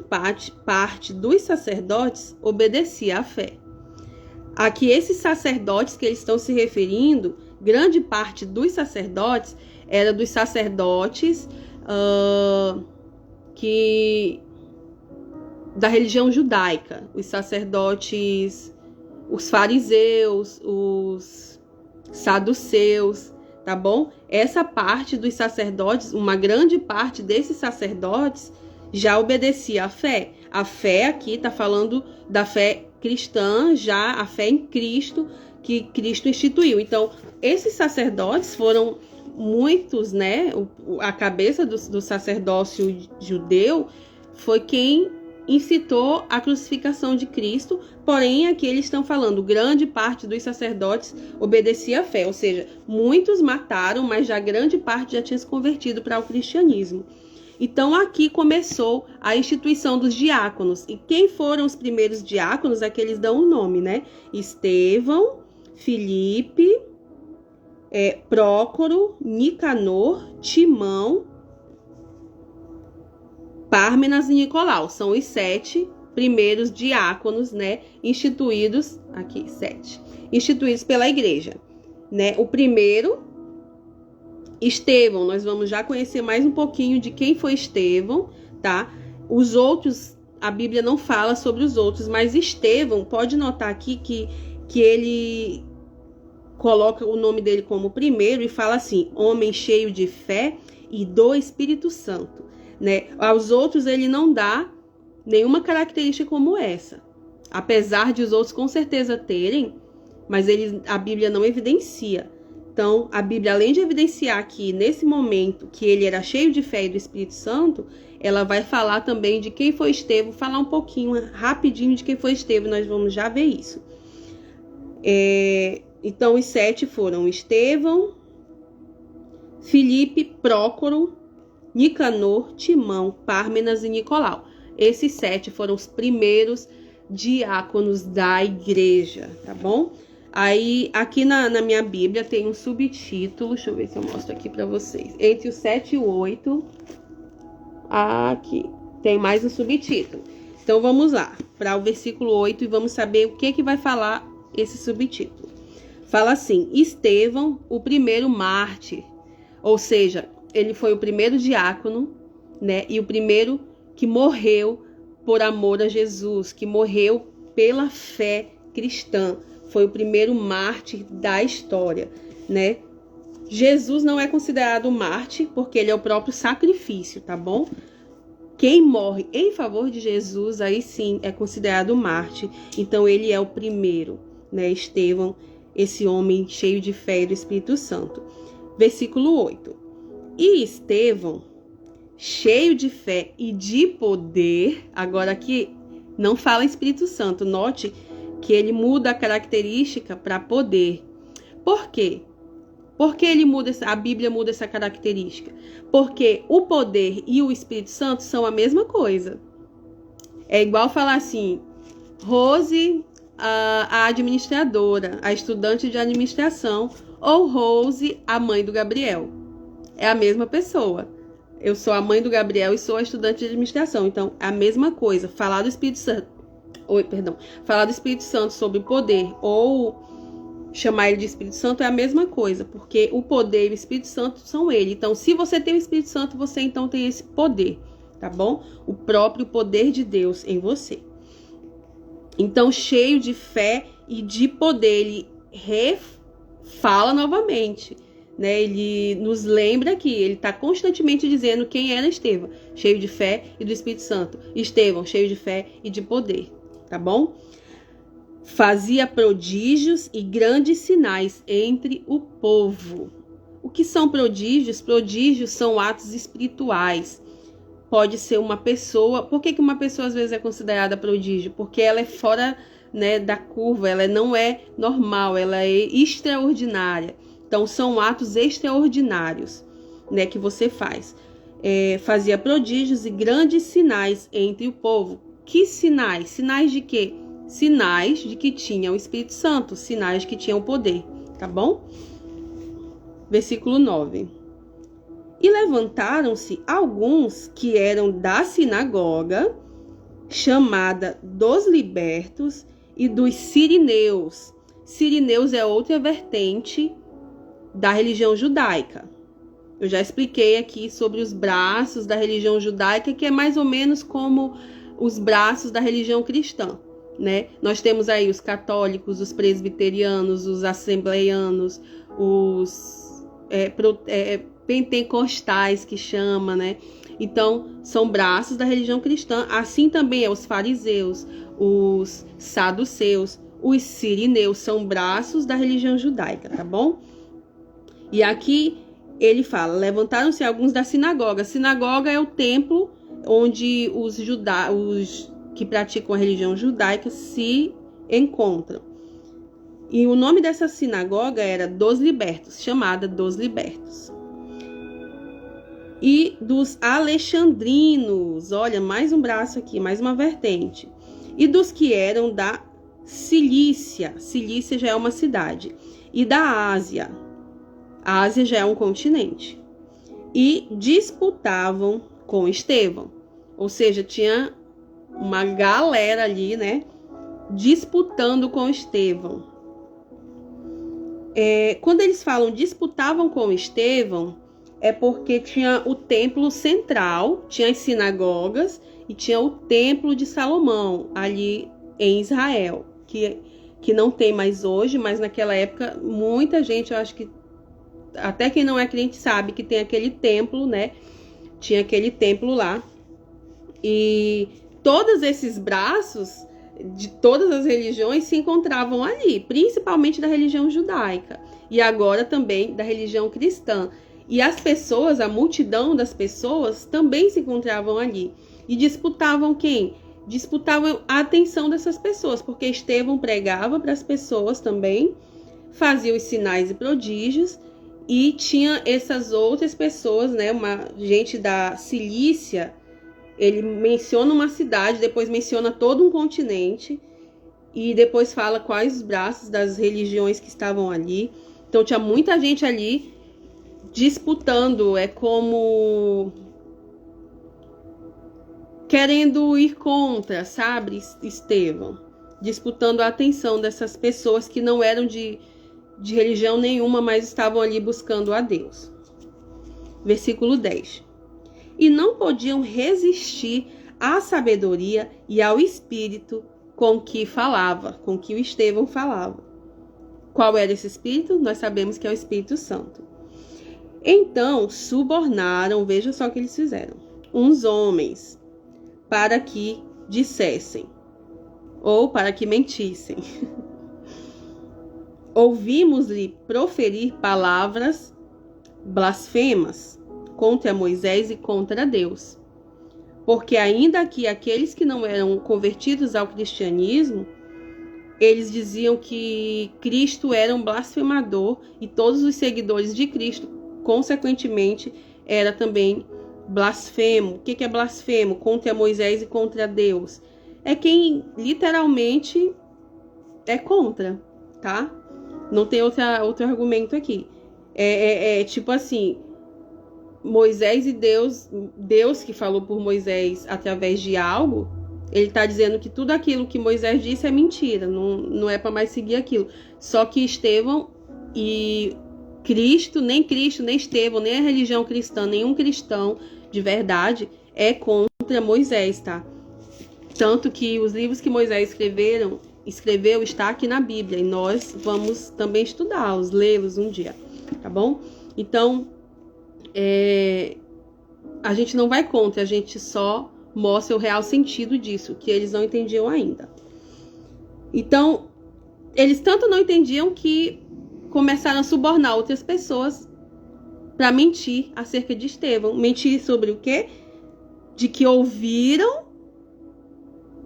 parte dos sacerdotes obedecia à fé. Aqui, esses sacerdotes que eles estão se referindo, grande parte dos sacerdotes era dos sacerdotes da religião judaica, os sacerdotes, os fariseus, os saduceus, tá bom? Essa parte dos sacerdotes, uma grande parte desses sacerdotes já obedecia à fé. A fé aqui está falando da fé cristã, já a fé em Cristo, que Cristo instituiu. Então, esses sacerdotes foram muitos, né? A cabeça do sacerdócio judeu foi quem incitou a crucificação de Cristo, porém aqui eles estão falando, grande parte dos sacerdotes obedecia à fé, ou seja, muitos mataram, mas já grande parte já tinha se convertido para o cristianismo. Então aqui começou a instituição dos diáconos. E quem foram os primeiros diáconos? Aqui eles dão um nome, né? Estevão, Filipe, Prócoro, Nicanor, Timão, Pármenas e Nicolau. São os 7 primeiros diáconos, né? Instituídos, aqui, 7. Instituídos pela igreja, né? O primeiro, Estevão, nós vamos já conhecer mais um pouquinho de quem foi Estevão, tá? Os outros, a Bíblia não fala sobre os outros, mas Estevão, pode notar aqui que ele coloca o nome dele como primeiro e fala assim, homem cheio de fé e do Espírito Santo, né? Aos outros ele não dá nenhuma característica como essa, apesar de os outros com certeza terem, mas a Bíblia não evidencia. Então, a Bíblia, além de evidenciar aqui, nesse momento, que ele era cheio de fé e do Espírito Santo, ela vai falar também de quem foi Estevão, falar um pouquinho, rapidinho, de quem foi Estevão, nós vamos já ver isso. Então, os 7 foram Estevão, Filipe, Prócoro, Nicanor, Timão, Pármenas e Nicolau. Esses 7 foram os primeiros diáconos da igreja, tá bom? Aí, aqui na minha Bíblia tem um subtítulo, deixa eu ver se eu mostro aqui para vocês. Entre o 7 e o 8, aqui, tem mais um subtítulo. Então, vamos lá, para o versículo 8 e vamos saber o que vai falar esse subtítulo. Fala assim, Estevão, o primeiro mártir, ou seja, ele foi o primeiro diácono, né, e o primeiro que morreu por amor a Jesus, que morreu pela fé cristã. Foi o primeiro mártir da história, né? Jesus não é considerado mártir porque ele é o próprio sacrifício, tá bom? Quem morre em favor de Jesus, aí sim é considerado mártir. Então ele é o primeiro, né? Estevão, esse homem cheio de fé e do Espírito Santo. Versículo 8. E Estevão, cheio de fé e de poder, agora aqui não fala Espírito Santo, note que ele muda a característica para poder. Por quê? Porque a Bíblia muda essa característica? Porque o poder e o Espírito Santo são a mesma coisa. É igual falar assim, Rose, a administradora, a estudante de administração, ou Rose, a mãe do Gabriel. É a mesma pessoa. Eu sou a mãe do Gabriel e sou a estudante de administração. Então, é a mesma coisa. Falar do Espírito Santo. Falar do Espírito Santo sobre poder ou chamar ele de Espírito Santo é a mesma coisa, porque o poder e o Espírito Santo são ele. Então, se você tem o Espírito Santo, você então tem esse poder, tá bom? O próprio poder de Deus em você. Então, cheio de fé e de poder, ele fala novamente, né? Ele nos lembra que ele está constantemente dizendo quem era Estevão, cheio de fé e do Espírito Santo. Estevão, cheio de fé e de poder. Tá bom? Fazia prodígios e grandes sinais entre o povo. O que são prodígios? Prodígios são atos espirituais. Pode ser uma pessoa. Por que uma pessoa às vezes é considerada prodígio? Porque ela é fora, né, da curva, ela não é normal, ela é extraordinária. Então são atos extraordinários, né, que você faz. Fazia prodígios e grandes sinais entre o povo. Que sinais? Sinais de quê? Sinais de que tinha o Espírito Santo, sinais de que tinha o poder, tá bom? Versículo 9. E levantaram-se alguns que eram da sinagoga, chamada dos libertos e dos sirineus. Sirineus é outra vertente da religião judaica. Eu já expliquei aqui sobre os braços da religião judaica, que é mais ou menos como os braços da religião cristã, né? Nós temos aí os católicos, os presbiterianos, os assembleianos, os pentecostais, que chama, né? Então, são braços da religião cristã. Assim também é os fariseus, os saduceus, os sirineus, são braços da religião judaica, tá bom? E aqui ele fala, levantaram-se alguns da sinagoga. Sinagoga é o templo onde os que praticam a religião judaica se encontram. E o nome dessa sinagoga era dos libertos, chamada dos libertos. E dos alexandrinos, olha, mais um braço aqui, mais uma vertente. E dos que eram da Cilícia, Cilícia já é uma cidade, e da Ásia. A Ásia já é um continente. E disputavam com Estevão. Ou seja, tinha uma galera ali, né? Disputando com Estevão. Quando eles falam disputavam com Estevão, é porque tinha o templo central, tinha as sinagogas e tinha o templo de Salomão ali em Israel, que não tem mais hoje, mas naquela época muita gente, eu acho que até quem não é crente sabe que tem aquele templo, né? Tinha aquele templo lá. E todos esses braços de todas as religiões se encontravam ali, principalmente da religião judaica e agora também da religião cristã. E as pessoas, a multidão das pessoas também se encontravam ali. E disputavam quem? Disputavam a atenção dessas pessoas, porque Estevão pregava para as pessoas também, fazia os sinais e prodígios. E tinha essas outras pessoas, né? Uma gente da Cilícia, ele menciona uma cidade, depois menciona todo um continente, e depois fala quais os braços das religiões que estavam ali. Então tinha muita gente ali disputando, é como querendo ir contra, sabe, Estevão? Disputando a atenção dessas pessoas que não eram de religião nenhuma, mas estavam ali buscando a Deus. Versículo 10. E não podiam resistir à sabedoria e ao espírito com que o Estevão falava. Qual era esse espírito? Nós sabemos que é o Espírito Santo. Então subornaram, veja só o que eles fizeram, uns homens para que dissessem, ou para que mentissem. Ouvimos-lhe proferir palavras blasfemas contra Moisés e contra Deus. Porque ainda que aqueles que não eram convertidos ao cristianismo, eles diziam que Cristo era um blasfemador e todos os seguidores de Cristo, consequentemente, era também blasfemo. O que é blasfemo? Contra Moisés e contra Deus. É quem literalmente é contra, tá? Não tem outro argumento aqui. Tipo assim, Moisés e Deus que falou por Moisés através de algo, ele está dizendo que tudo aquilo que Moisés disse é mentira, não é para mais seguir aquilo. Só que Estevão e Cristo, nem Estevão, nem a religião cristã, nenhum cristão de verdade é contra Moisés, tá? Tanto que os livros que Moisés escreveu está aqui na Bíblia e nós vamos também estudá-los, lê-los um dia, tá bom? Então, a gente não vai contra, a gente só mostra o real sentido disso, que eles não entendiam ainda. Então, eles tanto não entendiam que começaram a subornar outras pessoas para mentir acerca de Estevão. Mentir sobre o quê? De que ouviram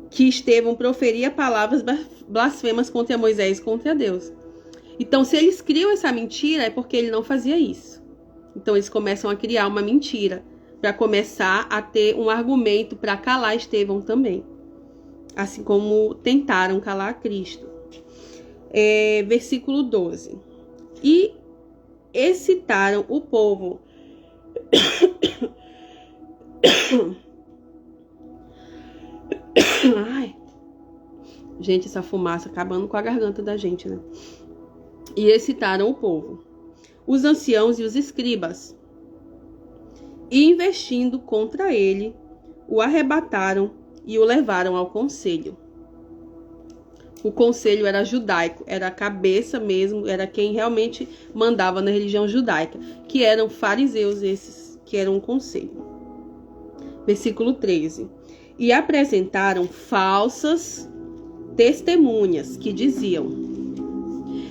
que Estevão proferia palavras blasfemas contra Moisés e contra Deus. Então, se eles criam essa mentira, é porque ele não fazia isso. Então, eles começam a criar uma mentira para começar a ter um argumento para calar Estevão também. Assim como tentaram calar Cristo. Versículo 12. E excitaram o povo. Ai. Gente, essa fumaça acabando com a garganta da gente, né? E excitaram o povo, os anciãos e os escribas, e investindo contra ele, o arrebataram e o levaram ao conselho. O conselho era judaico, era a cabeça mesmo, era quem realmente mandava na religião judaica, que eram fariseus esses, que eram um conselho. Versículo 13. E apresentaram falsas testemunhas que diziam: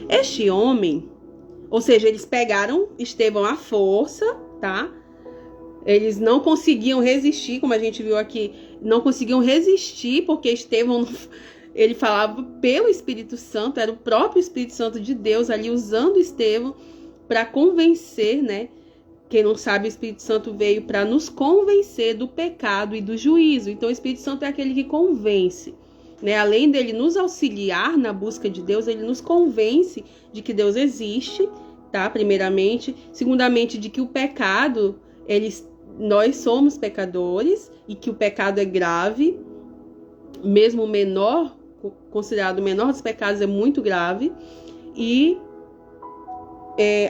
este homem, ou seja, eles pegaram Estevão à força, tá? Eles não conseguiam resistir, como a gente viu aqui, não conseguiam resistir, porque Estevão, ele falava pelo Espírito Santo, era o próprio Espírito Santo de Deus ali usando Estevão para convencer, né? Quem não sabe, o Espírito Santo veio para nos convencer do pecado e do juízo. Então, o Espírito Santo é aquele que convence, né? Além dele nos auxiliar na busca de Deus, ele nos convence de que Deus existe, tá? Primeiramente. Segundamente, de que o pecado, nós somos pecadores e que o pecado é grave, mesmo o menor, considerado o menor dos pecados, é muito grave. E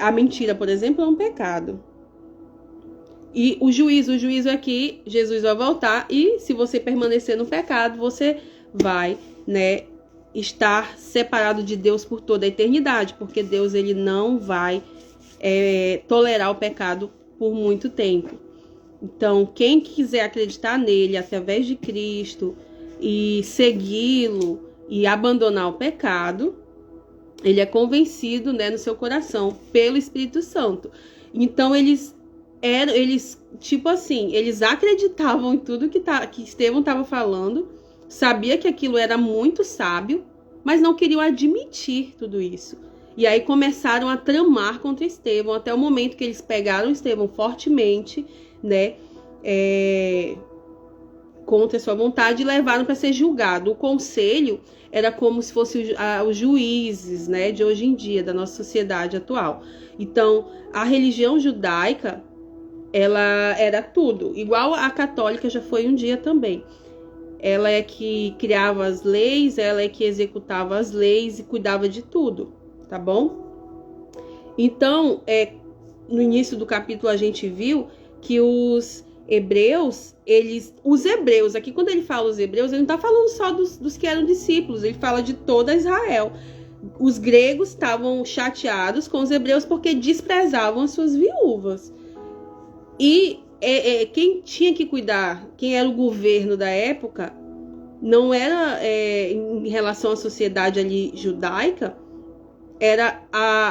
a mentira, por exemplo, é um pecado. E o juízo é que Jesus vai voltar e se você permanecer no pecado, você vai, né, estar separado de Deus por toda a eternidade, porque Deus ele não vai tolerar o pecado por muito tempo. Então, quem quiser acreditar nele através de Cristo e segui-lo e abandonar o pecado, ele é convencido, né, no seu coração pelo Espírito Santo. Então, eles tipo assim, eles acreditavam em tudo que Estevão estava falando, sabia que aquilo era muito sábio, mas não queriam admitir tudo isso. E aí começaram a tramar contra Estevão, até o momento que eles pegaram Estevão fortemente, né, contra a sua vontade, e levaram para ser julgado. O conselho era como se fosse os juízes, né, de hoje em dia, da nossa sociedade atual. Então, a religião judaica, ela era tudo, igual a católica já foi um dia também. Ela é que criava as leis, ela é que executava as leis e cuidava de tudo, tá bom? Então, no início do capítulo a gente viu que os hebreus, aqui quando ele fala os hebreus, ele não está falando só dos que eram discípulos, ele fala de toda Israel. Os gregos estavam chateados com os hebreus porque desprezavam as suas viúvas. E quem tinha que cuidar, quem era o governo da época, não era em relação à sociedade ali judaica, era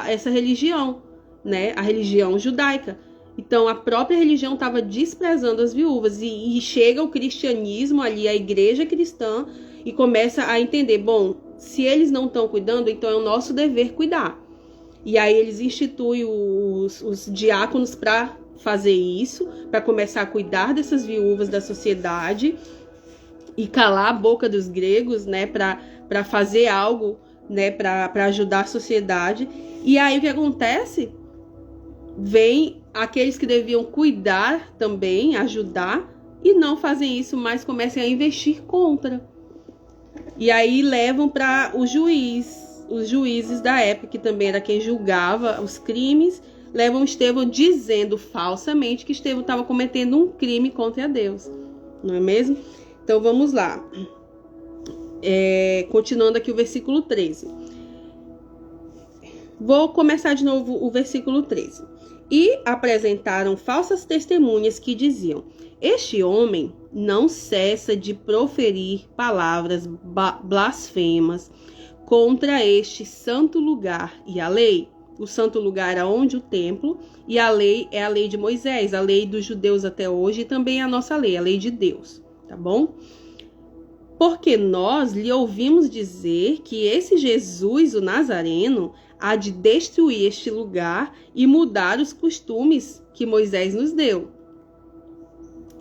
essa religião, né? A religião judaica. Então, a própria religião estava desprezando as viúvas. E chega o cristianismo ali, a igreja cristã, e começa a entender, bom, se eles não estão cuidando, então é o nosso dever cuidar. E aí eles instituem os diáconos para fazer isso, para começar a cuidar dessas viúvas da sociedade e calar a boca dos gregos, né, para fazer algo, né, para ajudar a sociedade. E aí o que acontece? Vem aqueles que deviam cuidar também, ajudar, e não fazem isso, mas começam a investir contra. E aí levam para os juízes da época, que também era quem julgava os crimes, levam Estevão dizendo falsamente que Estevão estava cometendo um crime contra Deus. Não é mesmo? Então vamos lá. Continuando aqui o versículo 13. Vou começar de novo o versículo 13. E apresentaram falsas testemunhas que diziam: este homem não cessa de proferir palavras blasfemas contra este santo lugar e a lei. O santo lugar é onde o templo, e a lei é a lei de Moisés, a lei dos judeus até hoje, e também a nossa lei, a lei de Deus, tá bom? Porque nós lhe ouvimos dizer que esse Jesus, o Nazareno, há de destruir este lugar e mudar os costumes que Moisés nos deu.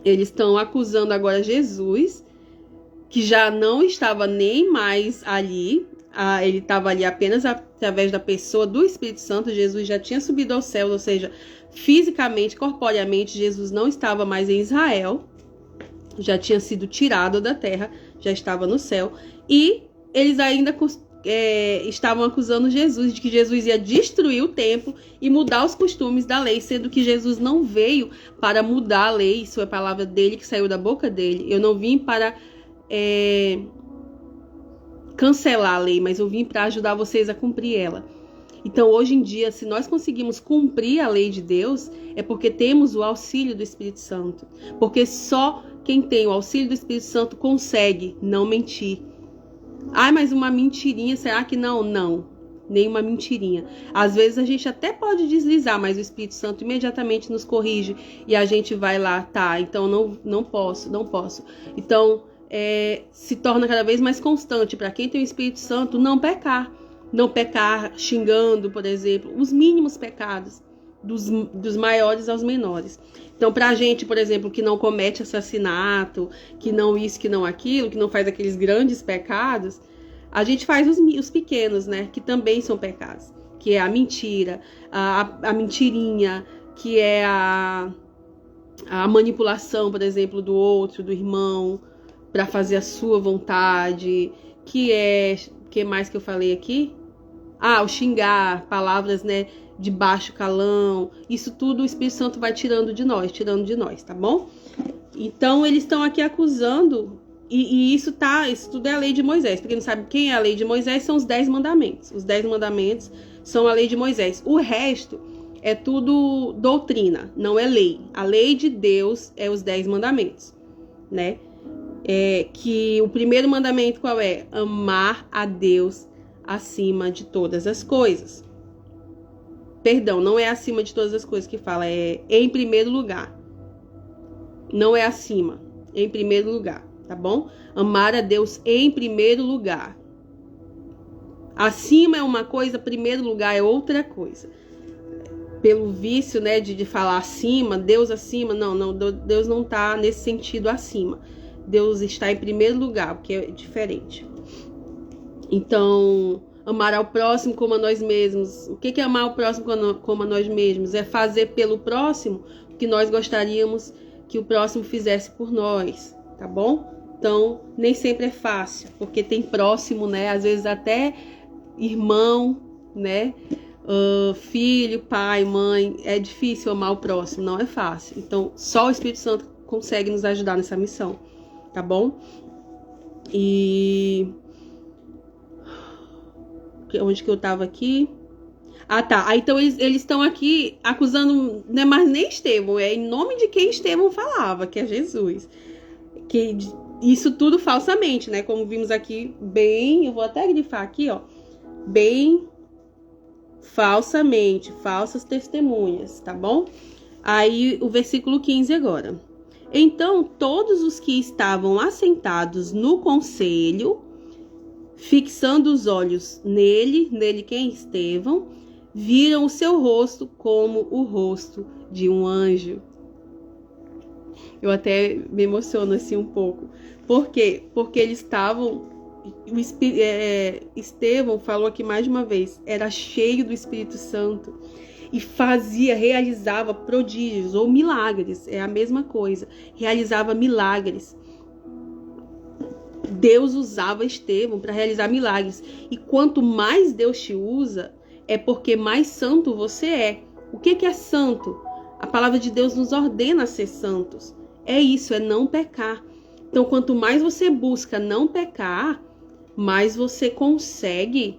Eles estão acusando agora Jesus, que já não estava nem mais ali, Ele estava ali apenas através da pessoa do Espírito Santo. Jesus já tinha subido ao céu, ou seja, fisicamente, corporeamente, Jesus não estava mais em Israel, já tinha sido tirado da terra, já estava no céu, e eles ainda estavam acusando Jesus de que Jesus ia destruir o templo e mudar os costumes da lei, sendo que Jesus não veio para mudar a lei. Isso é a palavra dele que saiu da boca dele. Eu não vim para cancelar a lei, mas eu vim para ajudar vocês a cumprir ela. Então, hoje em dia, se nós conseguimos cumprir a lei de Deus, é porque temos o auxílio do Espírito Santo. Porque só quem tem o auxílio do Espírito Santo consegue não mentir. Mas uma mentirinha, será que não? Não, nenhuma mentirinha. Às vezes a gente até pode deslizar, mas o Espírito Santo imediatamente nos corrige e a gente vai lá, então não posso. Então, se torna cada vez mais constante para quem tem o Espírito Santo não pecar. Não pecar xingando, por exemplo, os mínimos pecados, dos maiores aos menores. Então, pra gente, por exemplo, que não comete assassinato, que não isso, que não aquilo, que não faz aqueles grandes pecados, a gente faz os pequenos, né? Que também são pecados. Que é a mentira, a mentirinha, que é a manipulação, por exemplo, do outro, do irmão, para fazer a sua vontade, que mais que eu falei aqui? O xingar, palavras, né, de baixo calão. Isso tudo o Espírito Santo vai tirando de nós, tá bom? Então, eles estão aqui acusando, e isso tudo é a lei de Moisés. Pra quem não sabe quem é a lei de Moisés, são os 10 mandamentos. Os 10 mandamentos são a lei de Moisés. O resto é tudo doutrina, não é lei. A lei de Deus é os 10 mandamentos, né? Que o primeiro mandamento qual é? Amar a Deus acima de todas as coisas. Perdão, não é acima de todas as coisas que fala, é em primeiro lugar. Não é acima, em primeiro lugar, tá bom? Amar a Deus em primeiro lugar. Acima é uma coisa, primeiro lugar é outra coisa. Pelo vício, né, de falar acima, Deus acima, não, Deus não tá nesse sentido acima. Deus está em primeiro lugar, porque é diferente. Então, amar ao próximo como a nós mesmos. O que é amar ao próximo como a nós mesmos? É fazer pelo próximo o que nós gostaríamos que o próximo fizesse por nós, tá bom? Então, nem sempre é fácil, porque tem próximo, né? Às vezes até irmão, né? Filho, pai, mãe. É difícil amar o próximo, não é fácil. Então, só o Espírito Santo consegue nos ajudar nessa missão, tá bom? E onde que eu tava aqui? Tá. Então eles estão aqui acusando, não é mais nem Estevão, é em nome de quem Estevão falava, que é Jesus. Que isso tudo falsamente, né? Como vimos aqui, eu vou até grifar aqui, ó. Bem falsamente, falsas testemunhas, tá bom? Aí o versículo 15 agora. Então todos os que estavam assentados no conselho, fixando os olhos nele quem? Estevão, viram o seu rosto como o rosto de um anjo. Eu até me emociono assim um pouco. Por quê? Porque eles estavam... Estevão falou aqui mais de uma vez, era cheio do Espírito Santo e realizava prodígios ou milagres, é a mesma coisa, realizava milagres. Deus usava Estevão para realizar milagres. E quanto mais Deus te usa, é porque mais santo você é. O que é santo? A palavra de Deus nos ordena a ser santos. É isso, é não pecar. Então, quanto mais você busca não pecar, mais você consegue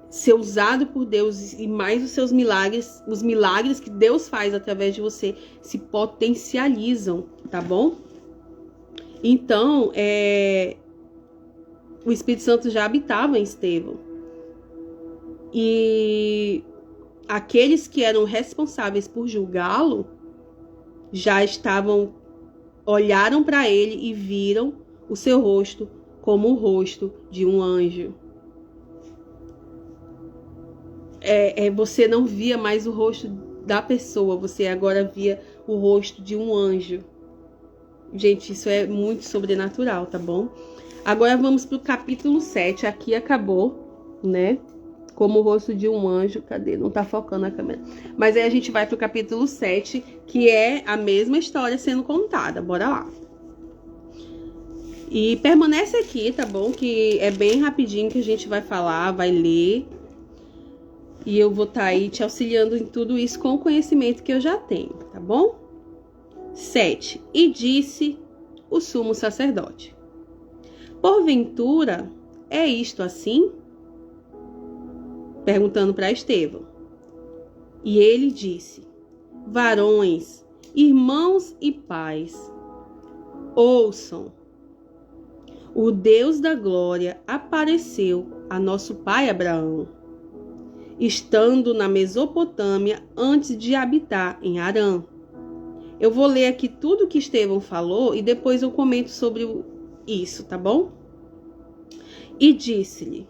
ser usado por Deus e mais os milagres que Deus faz através de você se potencializam, tá bom? Então, o Espírito Santo já habitava em Estevão. E aqueles que eram responsáveis por julgá-lo já olharam para ele e viram o seu rosto como o rosto de um anjo. Você não via mais o rosto da pessoa, você agora via o rosto de um anjo. Gente, isso é muito sobrenatural, tá bom? Agora vamos para o capítulo 7. Aqui acabou, né? Como o rosto de um anjo. Cadê? Não tá focando a câmera. Mas aí a gente vai pro capítulo 7, que é a mesma história sendo contada. Bora lá. E permanece aqui, tá bom? Que é bem rapidinho que a gente vai falar, vai ler. E eu vou estar aí te auxiliando em tudo isso com o conhecimento que eu já tenho, tá bom? 7. E disse o sumo sacerdote: porventura é isto assim? Perguntando para Estevão. E ele disse: varões, irmãos e pais, ouçam. O Deus da glória apareceu a nosso pai Abraão, estando na Mesopotâmia antes de habitar em Harã. Eu vou ler aqui tudo que Estevão falou e depois eu comento sobre isso, tá bom? E disse-lhe: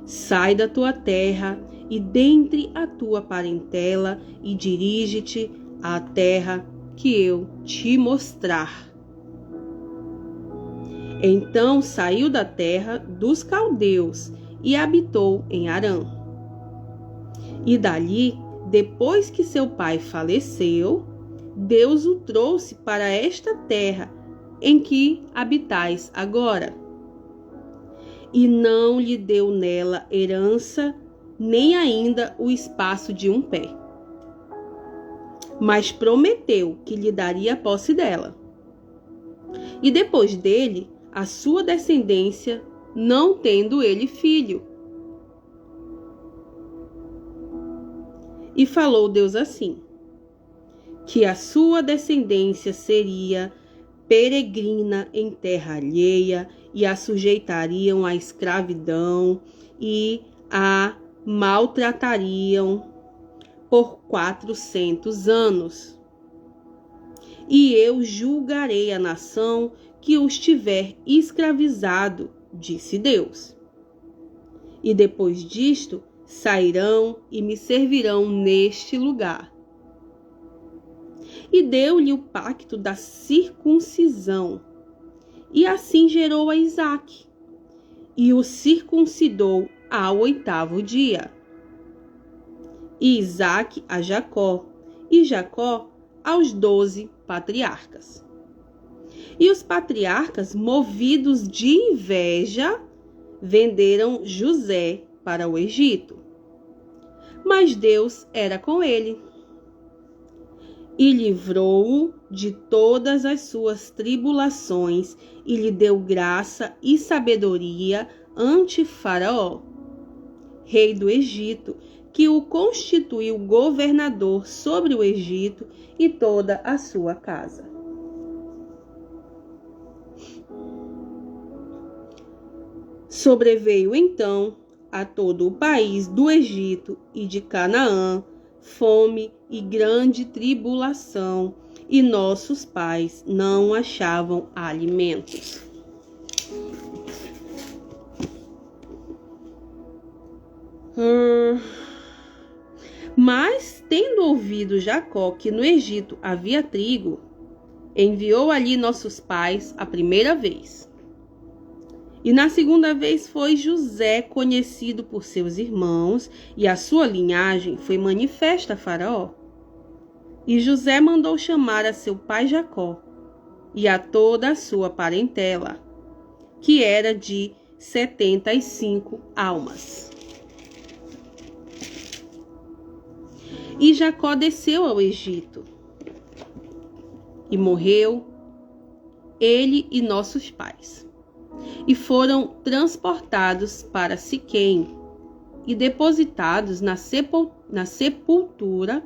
sai da tua terra e dentre a tua parentela e dirige-te à terra que eu te mostrar. Então saiu da terra dos caldeus e habitou em Harã. E dali, depois que seu pai faleceu, Deus o trouxe para esta terra em que habitais agora. E não lhe deu nela herança, nem ainda o espaço de um pé. Mas prometeu que lhe daria posse dela. E depois dele, a sua descendência, não tendo ele filho. E falou Deus assim: que a sua descendência seria peregrina em terra alheia, e a sujeitariam à escravidão e a maltratariam por 400 anos. E eu julgarei a nação que os tiver escravizado, disse Deus. E depois disto sairão e me servirão neste lugar. E deu-lhe o pacto da circuncisão, e assim gerou a Isaque, e o circuncidou ao 8º dia. E Isaque a Jacó, e Jacó aos 12 patriarcas. E os patriarcas, movidos de inveja, venderam José para o Egito. Mas Deus era com ele, e livrou-o de todas as suas tribulações, e lhe deu graça e sabedoria ante Faraó, rei do Egito, que o constituiu governador sobre o Egito e toda a sua casa. Sobreveio então a todo o país do Egito e de Canaã fome e grande tribulação, e nossos pais não achavam alimentos. Mas, tendo ouvido Jacó que no Egito havia trigo, enviou ali nossos pais a primeira vez. E na segunda vez foi José conhecido por seus irmãos, e a sua linhagem foi manifesta a Faraó. E José mandou chamar a seu pai Jacó, e a toda a sua parentela, que era de 75 almas. E Jacó desceu ao Egito, e morreu, ele e nossos pais. E foram transportados para Siquém e depositados na sepultura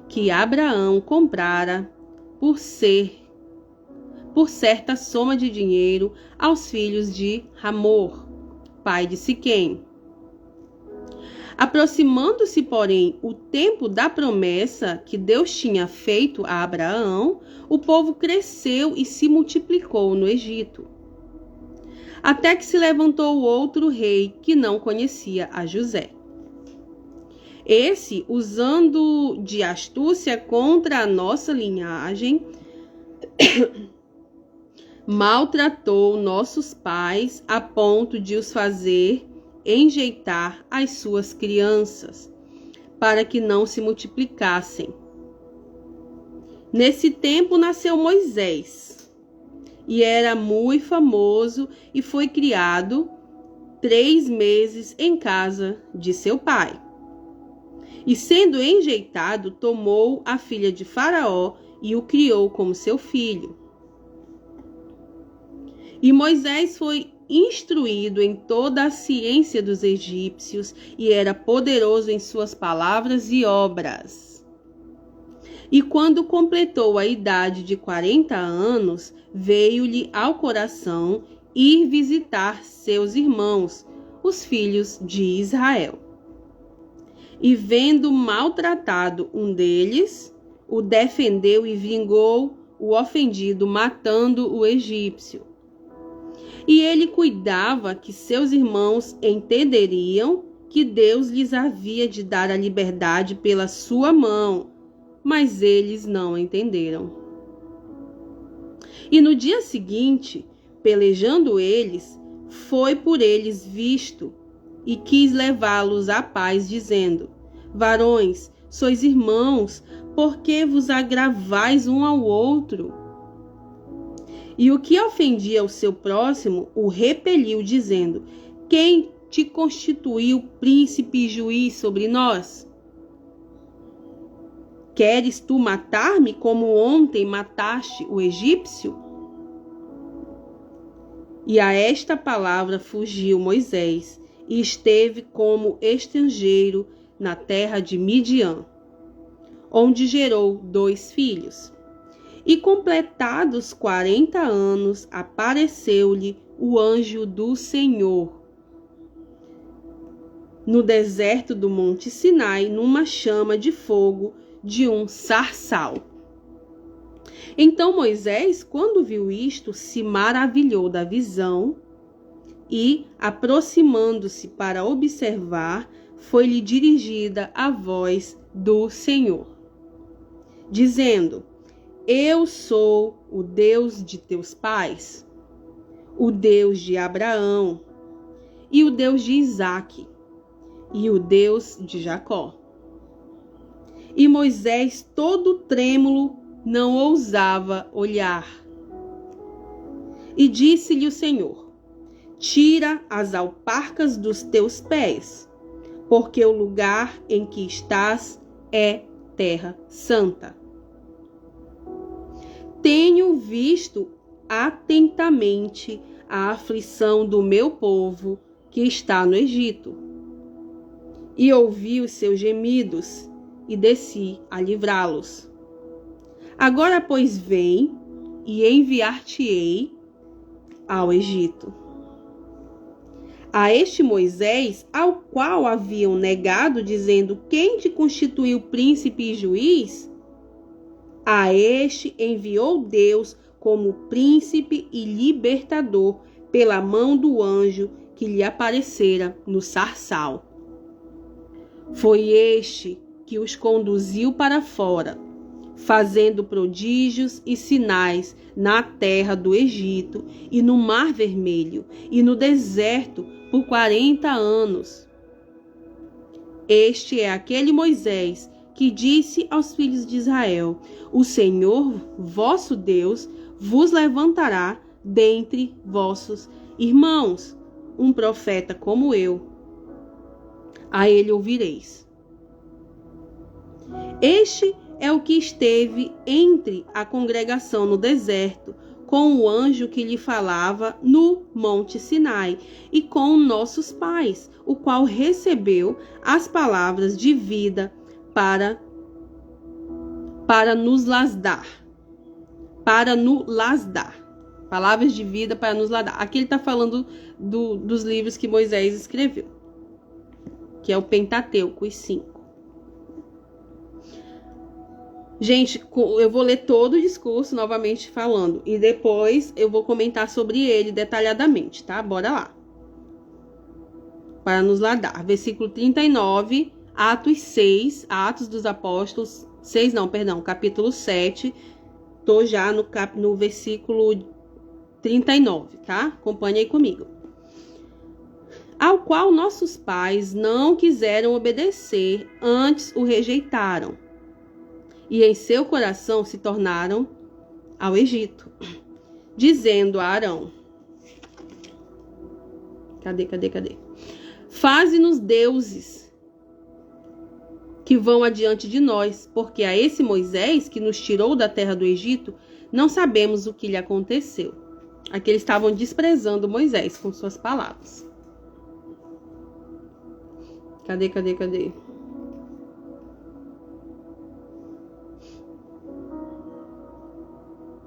que Abraão comprara por certa soma de dinheiro aos filhos de Hamor, pai de Siquém. Aproximando-se, porém, o tempo da promessa que Deus tinha feito a Abraão, o povo cresceu e se multiplicou no Egito. Até que se levantou outro rei que não conhecia a José. Esse, usando de astúcia contra a nossa linhagem, maltratou nossos pais a ponto de os fazer enjeitar as suas crianças, para que não se multiplicassem. Nesse tempo nasceu Moisés, e era muito famoso e foi criado 3 meses em casa de seu pai. E sendo enjeitado, tomou a filha de Faraó e o criou como seu filho. E Moisés foi instruído em toda a ciência dos egípcios e era poderoso em suas palavras e obras. E quando completou a idade de 40 anos, veio-lhe ao coração ir visitar seus irmãos, os filhos de Israel. E vendo maltratado um deles, o defendeu e vingou o ofendido, matando o egípcio. E ele cuidava que seus irmãos entenderiam que Deus lhes havia de dar a liberdade pela sua mão, mas eles não entenderam. E no dia seguinte, pelejando eles, foi por eles visto e quis levá-los à paz, dizendo: varões, sois irmãos, por que vos agravais um ao outro? E o que ofendia o seu próximo o repeliu, dizendo: quem te constituiu príncipe e juiz sobre nós? Queres tu matar-me como ontem mataste o egípcio? E a esta palavra fugiu Moisés, e esteve como estrangeiro na terra de Midian, onde gerou 2 filhos. E completados 40 anos, apareceu-lhe o anjo do Senhor no deserto do Monte Sinai, numa chama de fogo de um sarçal. Então Moisés, quando viu isto, se maravilhou da visão e, aproximando-se para observar, foi-lhe dirigida a voz do Senhor, dizendo: eu sou o Deus de teus pais, o Deus de Abraão, e o Deus de Isaque, e o Deus de Jacó. E Moisés, todo trêmulo, não ousava olhar. E disse-lhe o Senhor: tira as alparcas dos teus pés, porque o lugar em que estás é terra santa. Tenho visto atentamente a aflição do meu povo que está no Egito, e ouvi os seus gemidos, e desci a livrá-los. Agora, pois, vem, e enviar-te-ei ao Egito. A este Moisés, ao qual haviam negado, dizendo: quem te constituiu príncipe e juiz? A este enviou Deus como príncipe e libertador pela mão do anjo que lhe aparecera no sarçal. Foi este que os conduziu para fora, fazendo prodígios e sinais na terra do Egito e no Mar Vermelho e no deserto por 40 anos. Este é aquele Moisés que disse aos filhos de Israel: o Senhor, vosso Deus, vos levantará dentre vossos irmãos um profeta como eu. A ele ouvireis. Este é o que esteve entre a congregação no deserto, com o anjo que lhe falava no Monte Sinai, e com nossos pais, o qual recebeu as palavras de vida para nos las dar. Palavras de vida para nos las dar. Aqui ele está falando dos livros que Moisés escreveu, que é o Pentateuco, os 5. Gente, eu vou ler todo o discurso novamente falando, e depois eu vou comentar sobre ele detalhadamente, tá? Bora lá. Para nos lá dar. Versículo 39, Atos 6, Atos dos Apóstolos, capítulo 7. Tô já no versículo 39, tá? Acompanhe aí comigo. Ao qual nossos pais não quiseram obedecer, antes o rejeitaram. E em seu coração se tornaram ao Egito, dizendo a Arão: Cadê? Faze-nos deuses que vão adiante de nós, porque a esse Moisés que nos tirou da terra do Egito, não sabemos o que lhe aconteceu. Aqui eles estavam desprezando Moisés com suas palavras. Cadê?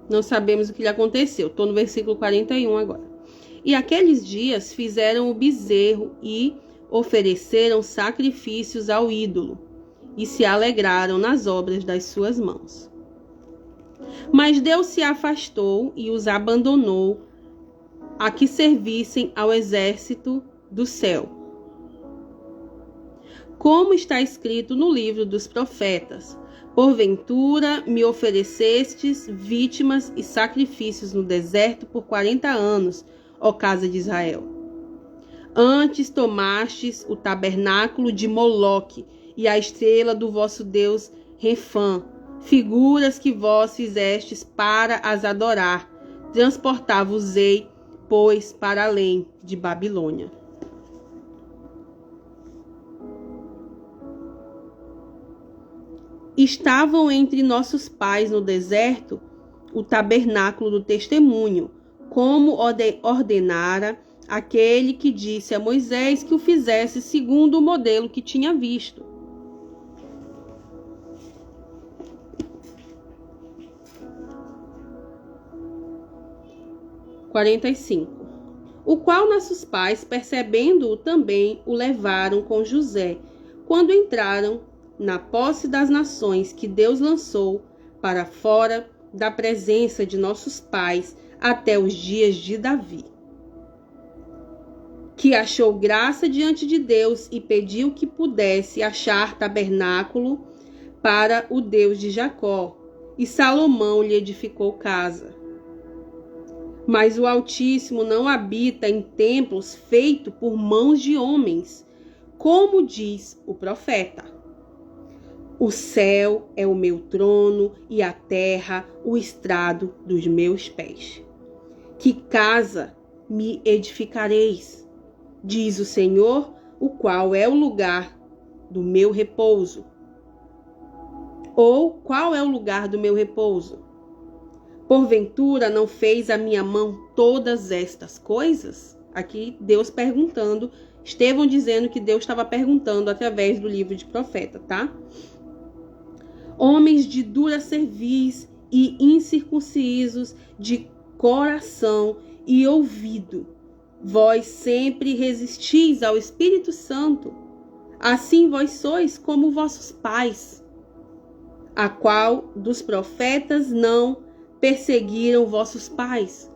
Não sabemos o que lhe aconteceu. Estou no versículo 41 agora. E aqueles dias fizeram o bezerro e ofereceram sacrifícios ao ídolo, e se alegraram nas obras das suas mãos. Mas Deus se afastou e os abandonou a que servissem ao exército do céu. Como está escrito no livro dos profetas: porventura me oferecestes vítimas e sacrifícios no deserto por 40 anos, ó casa de Israel. Antes tomastes o tabernáculo de Moloque e a estrela do vosso Deus Refã, figuras que vós fizestes para as adorar. Transportar-vos-ei, pois, para além de Babilônia. Estavam entre nossos pais no deserto o tabernáculo do testemunho, como ordenara aquele que disse a Moisés que o fizesse segundo o modelo que tinha visto. O qual nossos pais, percebendo-o também, o levaram com José, quando entraram na posse das nações que Deus lançou para fora da presença de nossos pais até os dias de Davi, que achou graça diante de Deus e pediu que pudesse achar tabernáculo para o Deus de Jacó, e Salomão lhe edificou casa. Mas o Altíssimo não habita em templos feitos por mãos de homens, como diz o profeta. O céu é o meu trono e a terra o estrado dos meus pés. Que casa me edificareis, diz o Senhor, o qual é o lugar do meu repouso. Ou qual é o lugar do meu repouso? Porventura não fez a minha mão todas estas coisas? Aqui Deus perguntando, Estevão dizendo que Deus estava perguntando através do livro de profeta, tá? Homens de dura cerviz e incircuncisos de coração e ouvido, vós sempre resistis ao Espírito Santo. Assim vós sois como vossos pais, a qual dos profetas não perseguiram vossos pais.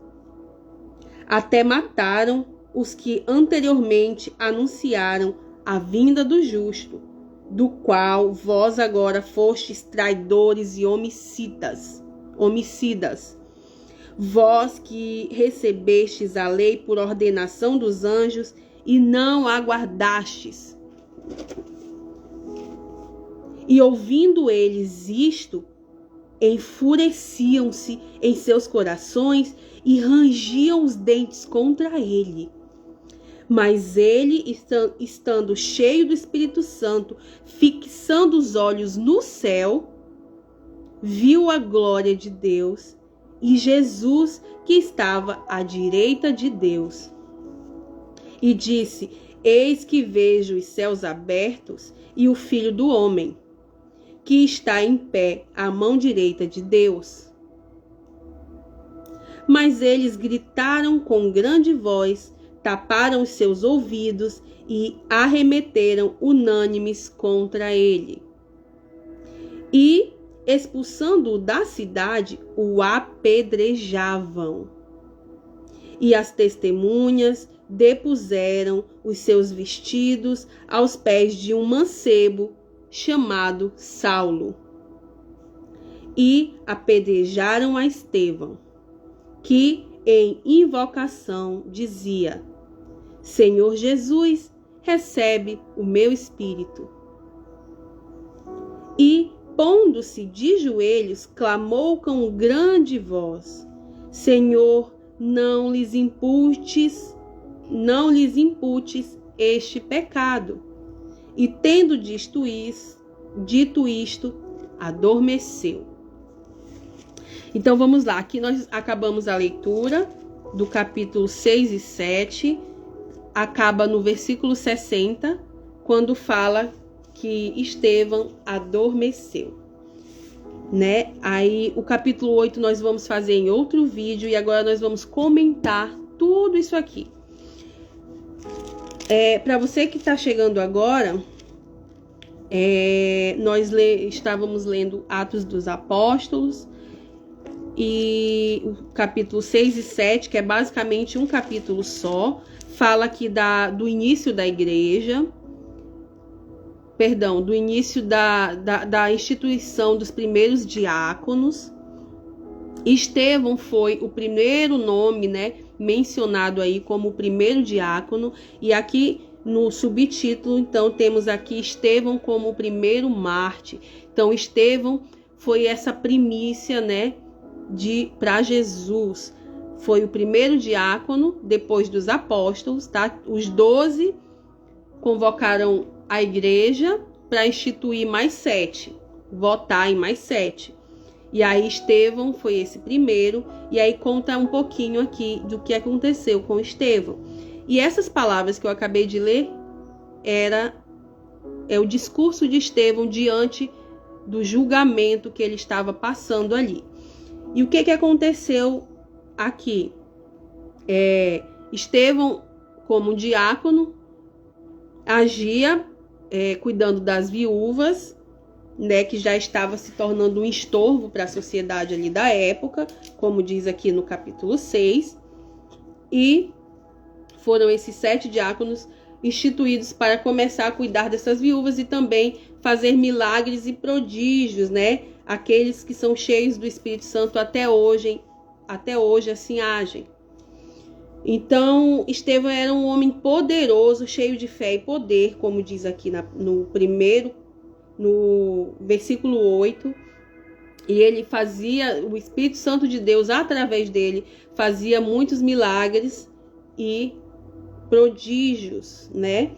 Até mataram os que anteriormente anunciaram a vinda do justo, do qual vós agora fostes traidores e homicidas. Vós que recebestes a lei por ordenação dos anjos e não a guardastes. E ouvindo eles isto, enfureciam-se em seus corações e rangiam os dentes contra ele. Mas ele, estando cheio do Espírito Santo, fixando os olhos no céu, viu a glória de Deus e Jesus que estava à direita de Deus. E disse: Eis que vejo os céus abertos e o Filho do Homem, que está em pé à mão direita de Deus. Mas eles gritaram com grande voz, taparam os seus ouvidos e arremeteram unânimes contra ele. E, expulsando-o da cidade, o apedrejavam. E as testemunhas depuseram os seus vestidos aos pés de um mancebo chamado Saulo, e apedrejaram a Estevão, que em invocação, dizia: Senhor Jesus, recebe o meu espírito. E, pondo-se de joelhos, clamou com grande voz: Senhor, não lhes imputes este pecado. E tendo dito isto, adormeceu. Então vamos lá, aqui nós acabamos a leitura do capítulo 6 e 7, acaba no versículo 60, quando fala que Estevão adormeceu, né? Aí o capítulo 8 nós vamos fazer em outro vídeo e agora nós vamos comentar tudo isso aqui. Para você que está chegando agora, nós estávamos lendo Atos dos Apóstolos e o capítulo 6 e 7, que é basicamente um capítulo só, fala aqui do início da igreja, do início da instituição dos primeiros diáconos. Estevão foi o primeiro nome, né, mencionado aí como o primeiro diácono, e aqui no subtítulo, então, temos aqui Estevão como o primeiro mártir. Então, Estevão foi essa primícia, né, para Jesus. Foi o primeiro diácono depois dos apóstolos, tá? Os 12 convocaram a igreja para instituir mais 7, votar em mais 7. E aí Estevão foi esse primeiro, e aí conta um pouquinho aqui do que aconteceu com Estevão. E essas palavras que eu acabei de ler é o discurso de Estevão diante do julgamento que ele estava passando ali. E o que aconteceu aqui? Estevão, como diácono, agia cuidando das viúvas, né, que já estava se tornando um estorvo para a sociedade ali da época, como diz aqui no capítulo 6. E foram esses 7 diáconos instituídos para começar a cuidar dessas viúvas e também fazer milagres e prodígios, né? Aqueles que são cheios do Espírito Santo até hoje assim agem. Então, Estevão era um homem poderoso, cheio de fé e poder, como diz aqui no versículo 8. E ele fazia, o Espírito Santo de Deus, através dele, fazia muitos milagres e prodígios, né?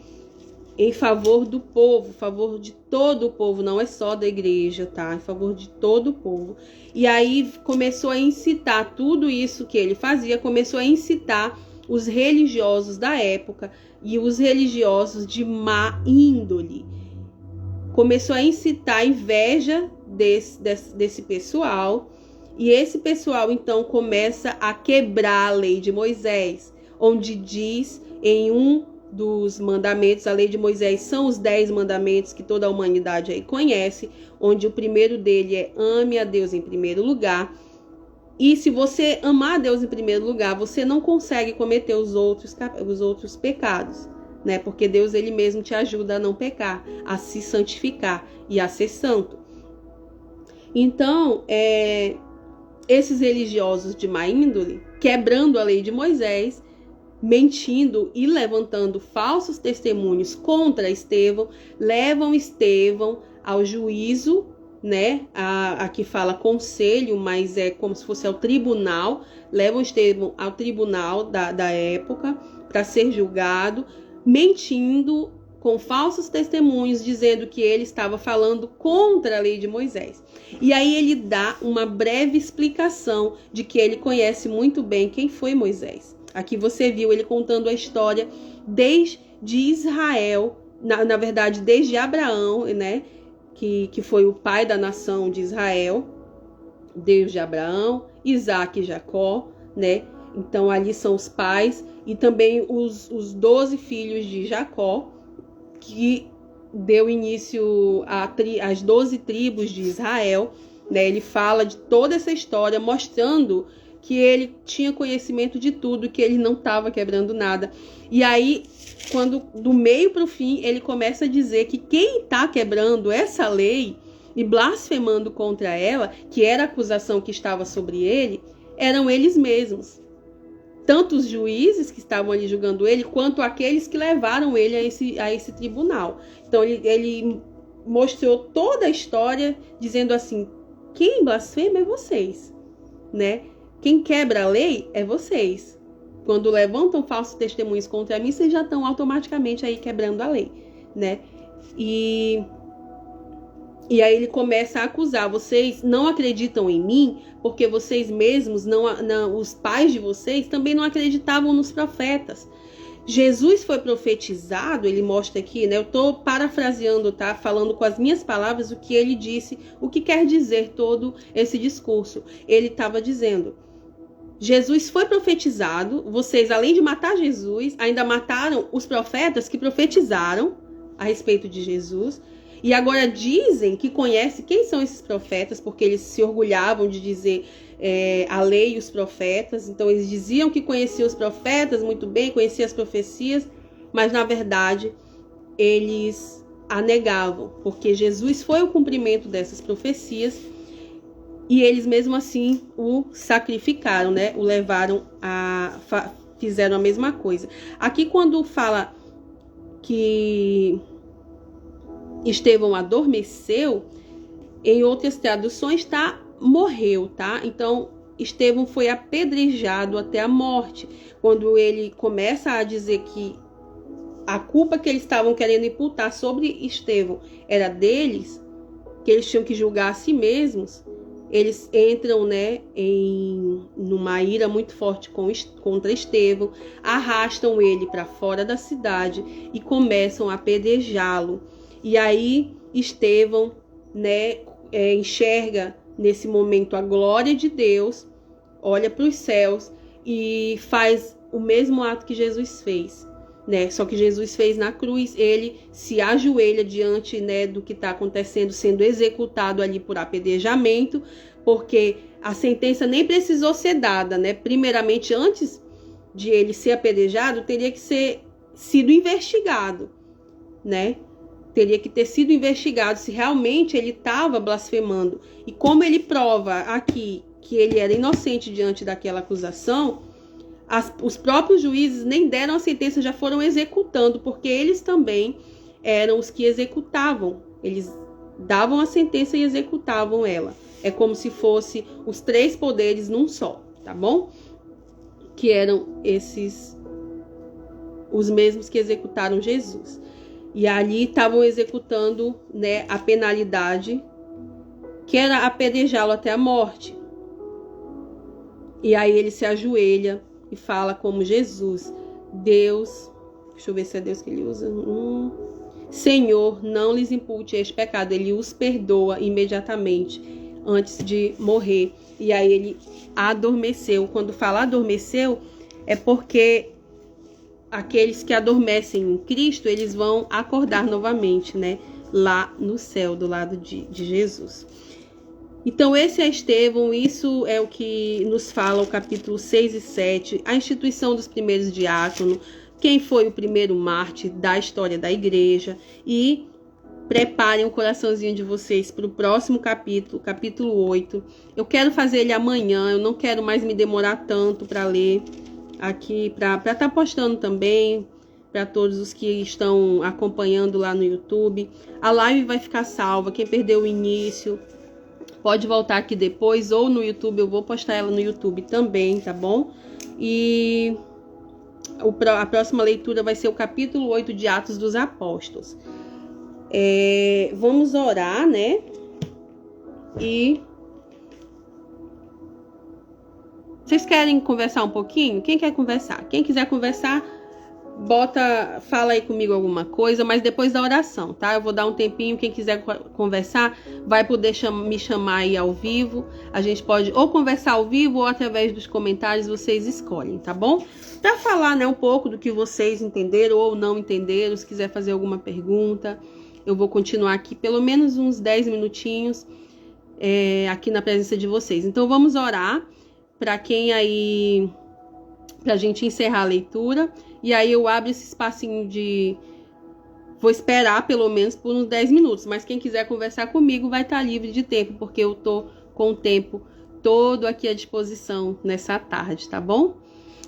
Em favor do povo, em favor de todo o povo, não é só da igreja, tá? Em favor de todo o povo. E aí começou a incitar, tudo isso que ele fazia, começou a incitar os religiosos da época e os religiosos de má índole. Começou a incitar a inveja desse pessoal, e esse pessoal então começa a quebrar a lei de Moisés, onde diz em um dos mandamentos, a lei de Moisés são os 10 mandamentos que toda a humanidade aí conhece, onde o primeiro dele é ame a Deus em primeiro lugar. E se você amar a Deus em primeiro lugar, você não consegue cometer os outros pecados, né? Porque Deus ele mesmo te ajuda a não pecar, a se santificar e a ser santo. Então, esses religiosos de má índole, quebrando a lei de Moisés, mentindo e levantando falsos testemunhos contra Estevão, levam Estevão ao juízo, né? Aqui fala conselho, mas é como se fosse ao tribunal. Levam Estevão ao tribunal da época para ser julgado, mentindo com falsos testemunhos, dizendo que ele estava falando contra a lei de Moisés. E aí ele dá uma breve explicação de que ele conhece muito bem quem foi Moisés. Aqui você viu ele contando a história desde Israel, na verdade desde Abraão, né, que foi o pai da nação de Israel, Deus de Abraão, Isaac e Jacó, né? Então ali são os pais e também os 12 filhos de Jacó, que deu início às 12 tribos de Israel, né? Ele fala de toda essa história, mostrando que ele tinha conhecimento de tudo, que ele não estava quebrando nada. E aí, quando do meio para o fim, ele começa a dizer que quem está quebrando essa lei e blasfemando contra ela, que era a acusação que estava sobre ele, eram eles mesmos. tanto os juízes que estavam ali julgando ele, quanto aqueles que levaram ele a esse tribunal. Então ele mostrou toda a história, dizendo assim: quem blasfema é vocês, né? Quem quebra a lei é vocês. Quando levantam falsos testemunhos contra mim, vocês já estão automaticamente aí quebrando a lei, né? E aí ele começa a acusar: vocês não acreditam em mim, porque vocês mesmos, os pais de vocês, também não acreditavam nos profetas. Jesus foi profetizado, ele mostra aqui, né? Eu estou parafraseando, tá? Falando com as minhas palavras o que ele disse, o que quer dizer todo esse discurso. Ele estava dizendo: Jesus foi profetizado, vocês, além de matar Jesus, ainda mataram os profetas que profetizaram a respeito de Jesus. E agora dizem que conhecem quem são esses profetas, porque eles se orgulhavam de dizer a lei e os profetas. Então eles diziam que conheciam os profetas muito bem, conheciam as profecias, mas na verdade eles a negavam, porque Jesus foi o cumprimento dessas profecias e eles mesmo assim o sacrificaram, né? O levaram fizeram a mesma coisa. Aqui quando fala que Estevão adormeceu, em outras traduções morreu, tá? Então, Estevão foi apedrejado até a morte. Quando ele começa a dizer que a culpa que eles estavam querendo imputar sobre Estevão era deles, que eles tinham que julgar a si mesmos, eles entram, né, numa ira muito forte contra Estevão, arrastam ele para fora da cidade e começam a apedrejá-lo. E aí Estevão, né, enxerga nesse momento a glória de Deus, olha para os céus e faz o mesmo ato que Jesus fez, né? Só que Jesus fez na cruz, ele se ajoelha diante, né, do que está acontecendo, sendo executado ali por apedrejamento, porque a sentença nem precisou ser dada, né? Primeiramente, antes de ele ser apedrejado, teria que ser sido investigado, né? Teria que ter sido investigado se realmente ele estava blasfemando. E como ele prova aqui que ele era inocente diante daquela acusação, os próprios juízes nem deram a sentença, já foram executando, porque eles também eram os que executavam. Eles davam a sentença e executavam ela. É como se fosse os três poderes num só, tá bom? Que eram os mesmos que executaram Jesus. E ali estavam executando, né, a penalidade, que era apedrejá-lo até a morte. E aí ele se ajoelha e fala como Jesus: Deus, deixa eu ver se é Deus que ele usa. Senhor, não lhes impute este pecado. Ele os perdoa imediatamente, antes de morrer. E aí ele adormeceu. Quando fala adormeceu, é porque aqueles que adormecem em Cristo, eles vão acordar novamente, né? Lá no céu, do lado de Jesus. Então esse é Estevão, isso é o que nos fala o capítulo 6 e 7, a instituição dos primeiros diáconos, quem foi o primeiro mártir da história da igreja. E preparem o coraçãozinho de vocês para o próximo capítulo, capítulo 8. Eu quero fazer ele amanhã, eu não quero mais me demorar tanto para ler aqui, para estar postando também para todos os que estão acompanhando lá no YouTube. A live vai ficar salva, quem perdeu o início pode voltar aqui depois, ou no YouTube, eu vou postar ela no YouTube também, tá bom? E a próxima leitura vai ser o capítulo 8 de Atos dos Apóstolos. Vamos orar, né? E vocês querem conversar um pouquinho? Quem quer conversar? Quem quiser conversar, fala aí comigo alguma coisa, mas depois da oração, tá? Eu vou dar um tempinho, quem quiser conversar, vai poder me chamar aí ao vivo. A gente pode ou conversar ao vivo ou através dos comentários, vocês escolhem, tá bom? Para falar, né, um pouco do que vocês entenderam ou não entenderam, se quiser fazer alguma pergunta, eu vou continuar aqui pelo menos uns 10 minutinhos aqui na presença de vocês. Então vamos orar para quem aí, pra gente encerrar a leitura. E aí eu abro esse espacinho vou esperar pelo menos por uns 10 minutos. Mas quem quiser conversar comigo vai estar livre de tempo, porque eu tô com o tempo todo aqui à disposição nessa tarde, tá bom?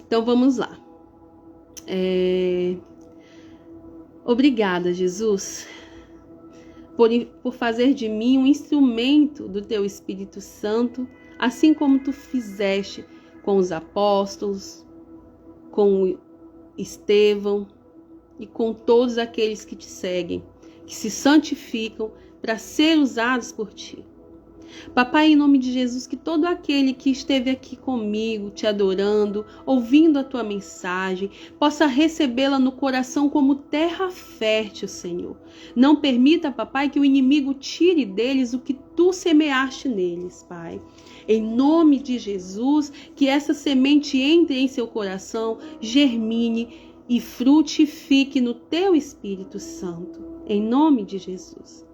Então vamos lá. Obrigada, Jesus, por fazer de mim um instrumento do teu Espírito Santo, assim como tu fizeste com os apóstolos, com Estevão e com todos aqueles que te seguem, que se santificam para ser usados por ti. Papai, em nome de Jesus, que todo aquele que esteve aqui comigo, te adorando, ouvindo a tua mensagem, possa recebê-la no coração como terra fértil, Senhor. Não permita, papai, que o inimigo tire deles o que tu semeaste neles, Pai. Em nome de Jesus, que essa semente entre em seu coração, germine e frutifique no teu Espírito Santo. Em nome de Jesus.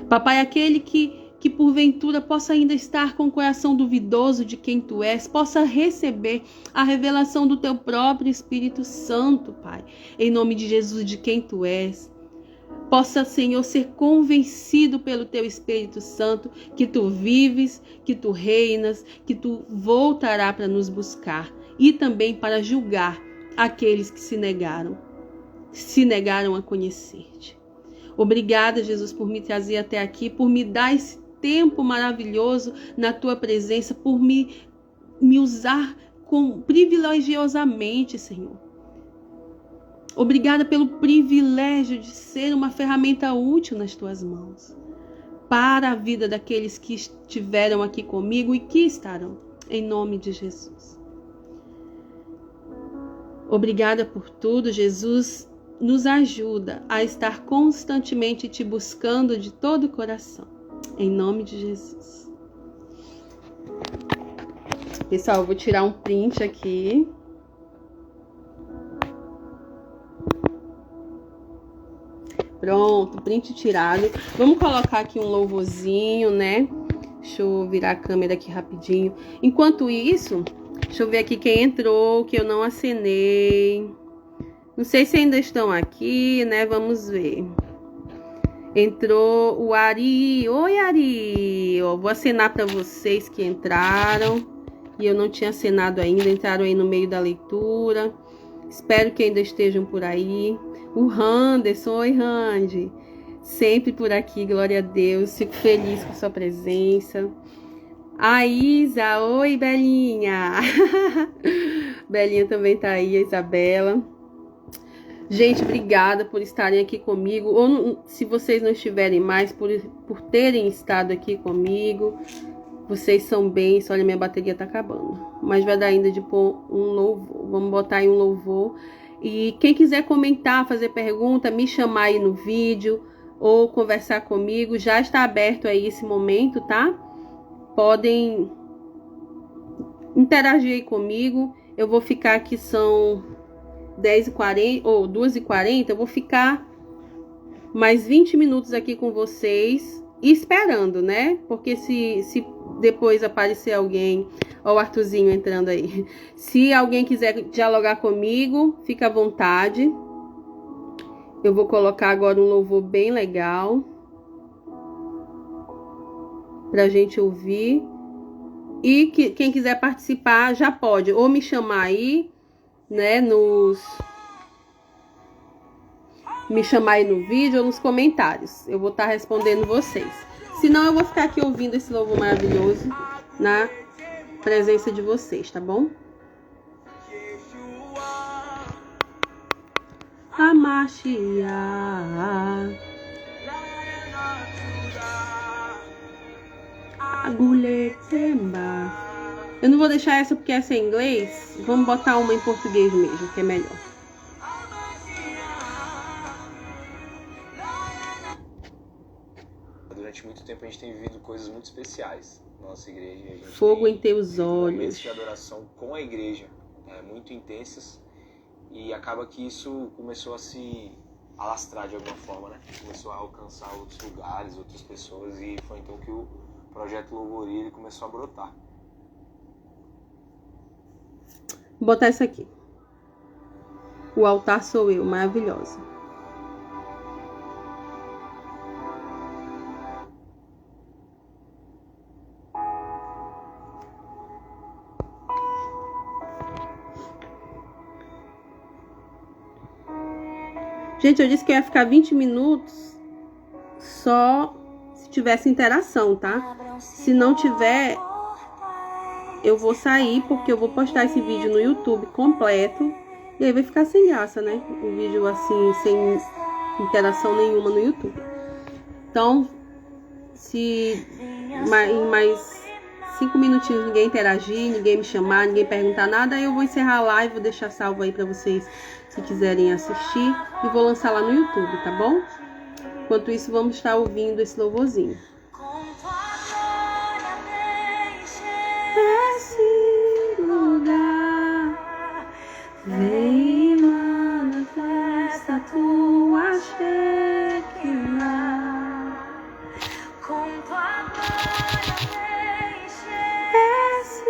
Papai, aquele que porventura possa ainda estar com o coração duvidoso de quem tu és, possa receber a revelação do teu próprio Espírito Santo, Pai, em nome de Jesus, de quem tu és. Possa, Senhor, ser convencido pelo teu Espírito Santo que tu vives, que tu reinas, que tu voltará para nos buscar e também para julgar aqueles que se negaram a conhecer-te. Obrigada, Jesus, por me trazer até aqui, por me dar esse tempo maravilhoso na tua presença, por me usar privilegiosamente, Senhor. Obrigada pelo privilégio de ser uma ferramenta útil nas tuas mãos, para a vida daqueles que estiveram aqui comigo e que estarão, em nome de Jesus. Obrigada por tudo, Jesus. Nos ajuda a estar constantemente te buscando de todo o coração. Em nome de Jesus. Pessoal, eu vou tirar um print aqui. Pronto, print tirado. Vamos colocar aqui um louvorzinho, né? Deixa eu virar a câmera aqui rapidinho. Enquanto isso, deixa eu ver aqui quem entrou, que eu não acenei. Não sei se ainda estão aqui, né? Vamos ver. Entrou o Ari. Oi, Ari. Eu vou acenar para vocês que entraram. E eu não tinha acenado ainda. Entraram aí no meio da leitura. Espero que ainda estejam por aí. O Randerson. Oi, Randy. Sempre por aqui, glória a Deus. Fico feliz com sua presença. A Isa. Oi, Belinha. Belinha também tá aí, a Isabela. Gente, obrigada por estarem aqui comigo, ou se vocês não estiverem mais, por terem estado aqui comigo. Vocês são bens. Olha, minha bateria tá acabando, mas vai dar ainda de pôr um louvor. Vamos botar aí um louvor. E quem quiser comentar, fazer pergunta, me chamar aí no vídeo, ou conversar comigo, já está aberto aí esse momento, tá? Podem interagir aí comigo. Eu vou ficar aqui, são 10h40 ou 2h40, eu vou ficar mais 20 minutos aqui com vocês, esperando, né? Porque se depois aparecer alguém, ó, o Arthurzinho entrando aí, se alguém quiser dialogar comigo, fica à vontade. Eu vou colocar agora um louvor bem legal pra gente ouvir. E quem quiser participar já pode ou me chamar aí, né, me chamar aí no vídeo ou nos comentários. Eu vou estar respondendo vocês. Senão eu vou ficar aqui ouvindo esse louvor maravilhoso na presença de vocês, tá bom? A Mashiach. Aguletemba. Eu não vou deixar essa porque essa é em inglês. Vamos botar uma em português mesmo, que é melhor. Durante muito tempo a gente tem vivido coisas muito especiais na nossa igreja. A gente Fogo em teus olhos. Momentos de adoração com a igreja, muito intensas. E acaba que isso começou a se alastrar de alguma forma, né? Começou a alcançar outros lugares, outras pessoas. E foi então que o projeto Louvoria ele começou a brotar. Vou botar essa aqui. O altar sou eu, maravilhosa. Gente, eu disse que eu ia ficar 20 minutos só se tivesse interação, tá? Se não tiver, eu vou sair, porque eu vou postar esse vídeo no YouTube completo. E aí vai ficar sem graça, né? Um vídeo assim, sem interação nenhuma no YouTube. Então, se em mais 5 minutinhos ninguém interagir, ninguém me chamar, ninguém perguntar nada, aí eu vou encerrar a live, vou deixar salvo aí pra vocês, se quiserem assistir. E vou lançar lá no YouTube, tá bom? Enquanto isso, vamos estar ouvindo esse louvorzinho. Esse lugar vem e manifesta a tua Shekinah. Com tua glória esse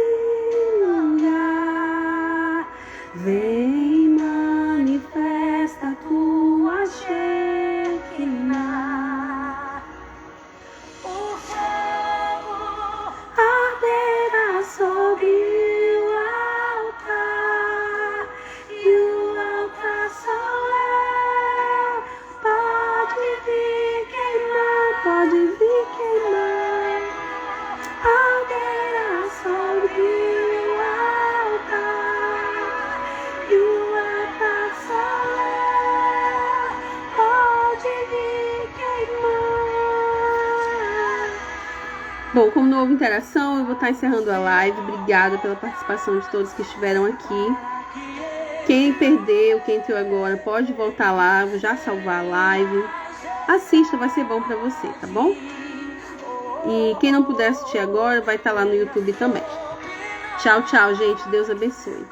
lugar vem e manifesta a tua Shekinah. O fogo arderá sobre o altar, e o altar solar pode vir queimar, pode vir queimar. Arderá sobre o altar, e o altar solar pode vir queimar. Bom, como não houve interação, eu vou estar encerrando a live. Obrigada pela participação de todos que estiveram aqui. Quem perdeu, quem entrou agora, pode voltar lá, vou já salvar a live. Assista, vai ser bom pra você, tá bom? E quem não puder assistir agora, vai estar lá no YouTube também. Tchau, tchau, gente. Deus abençoe.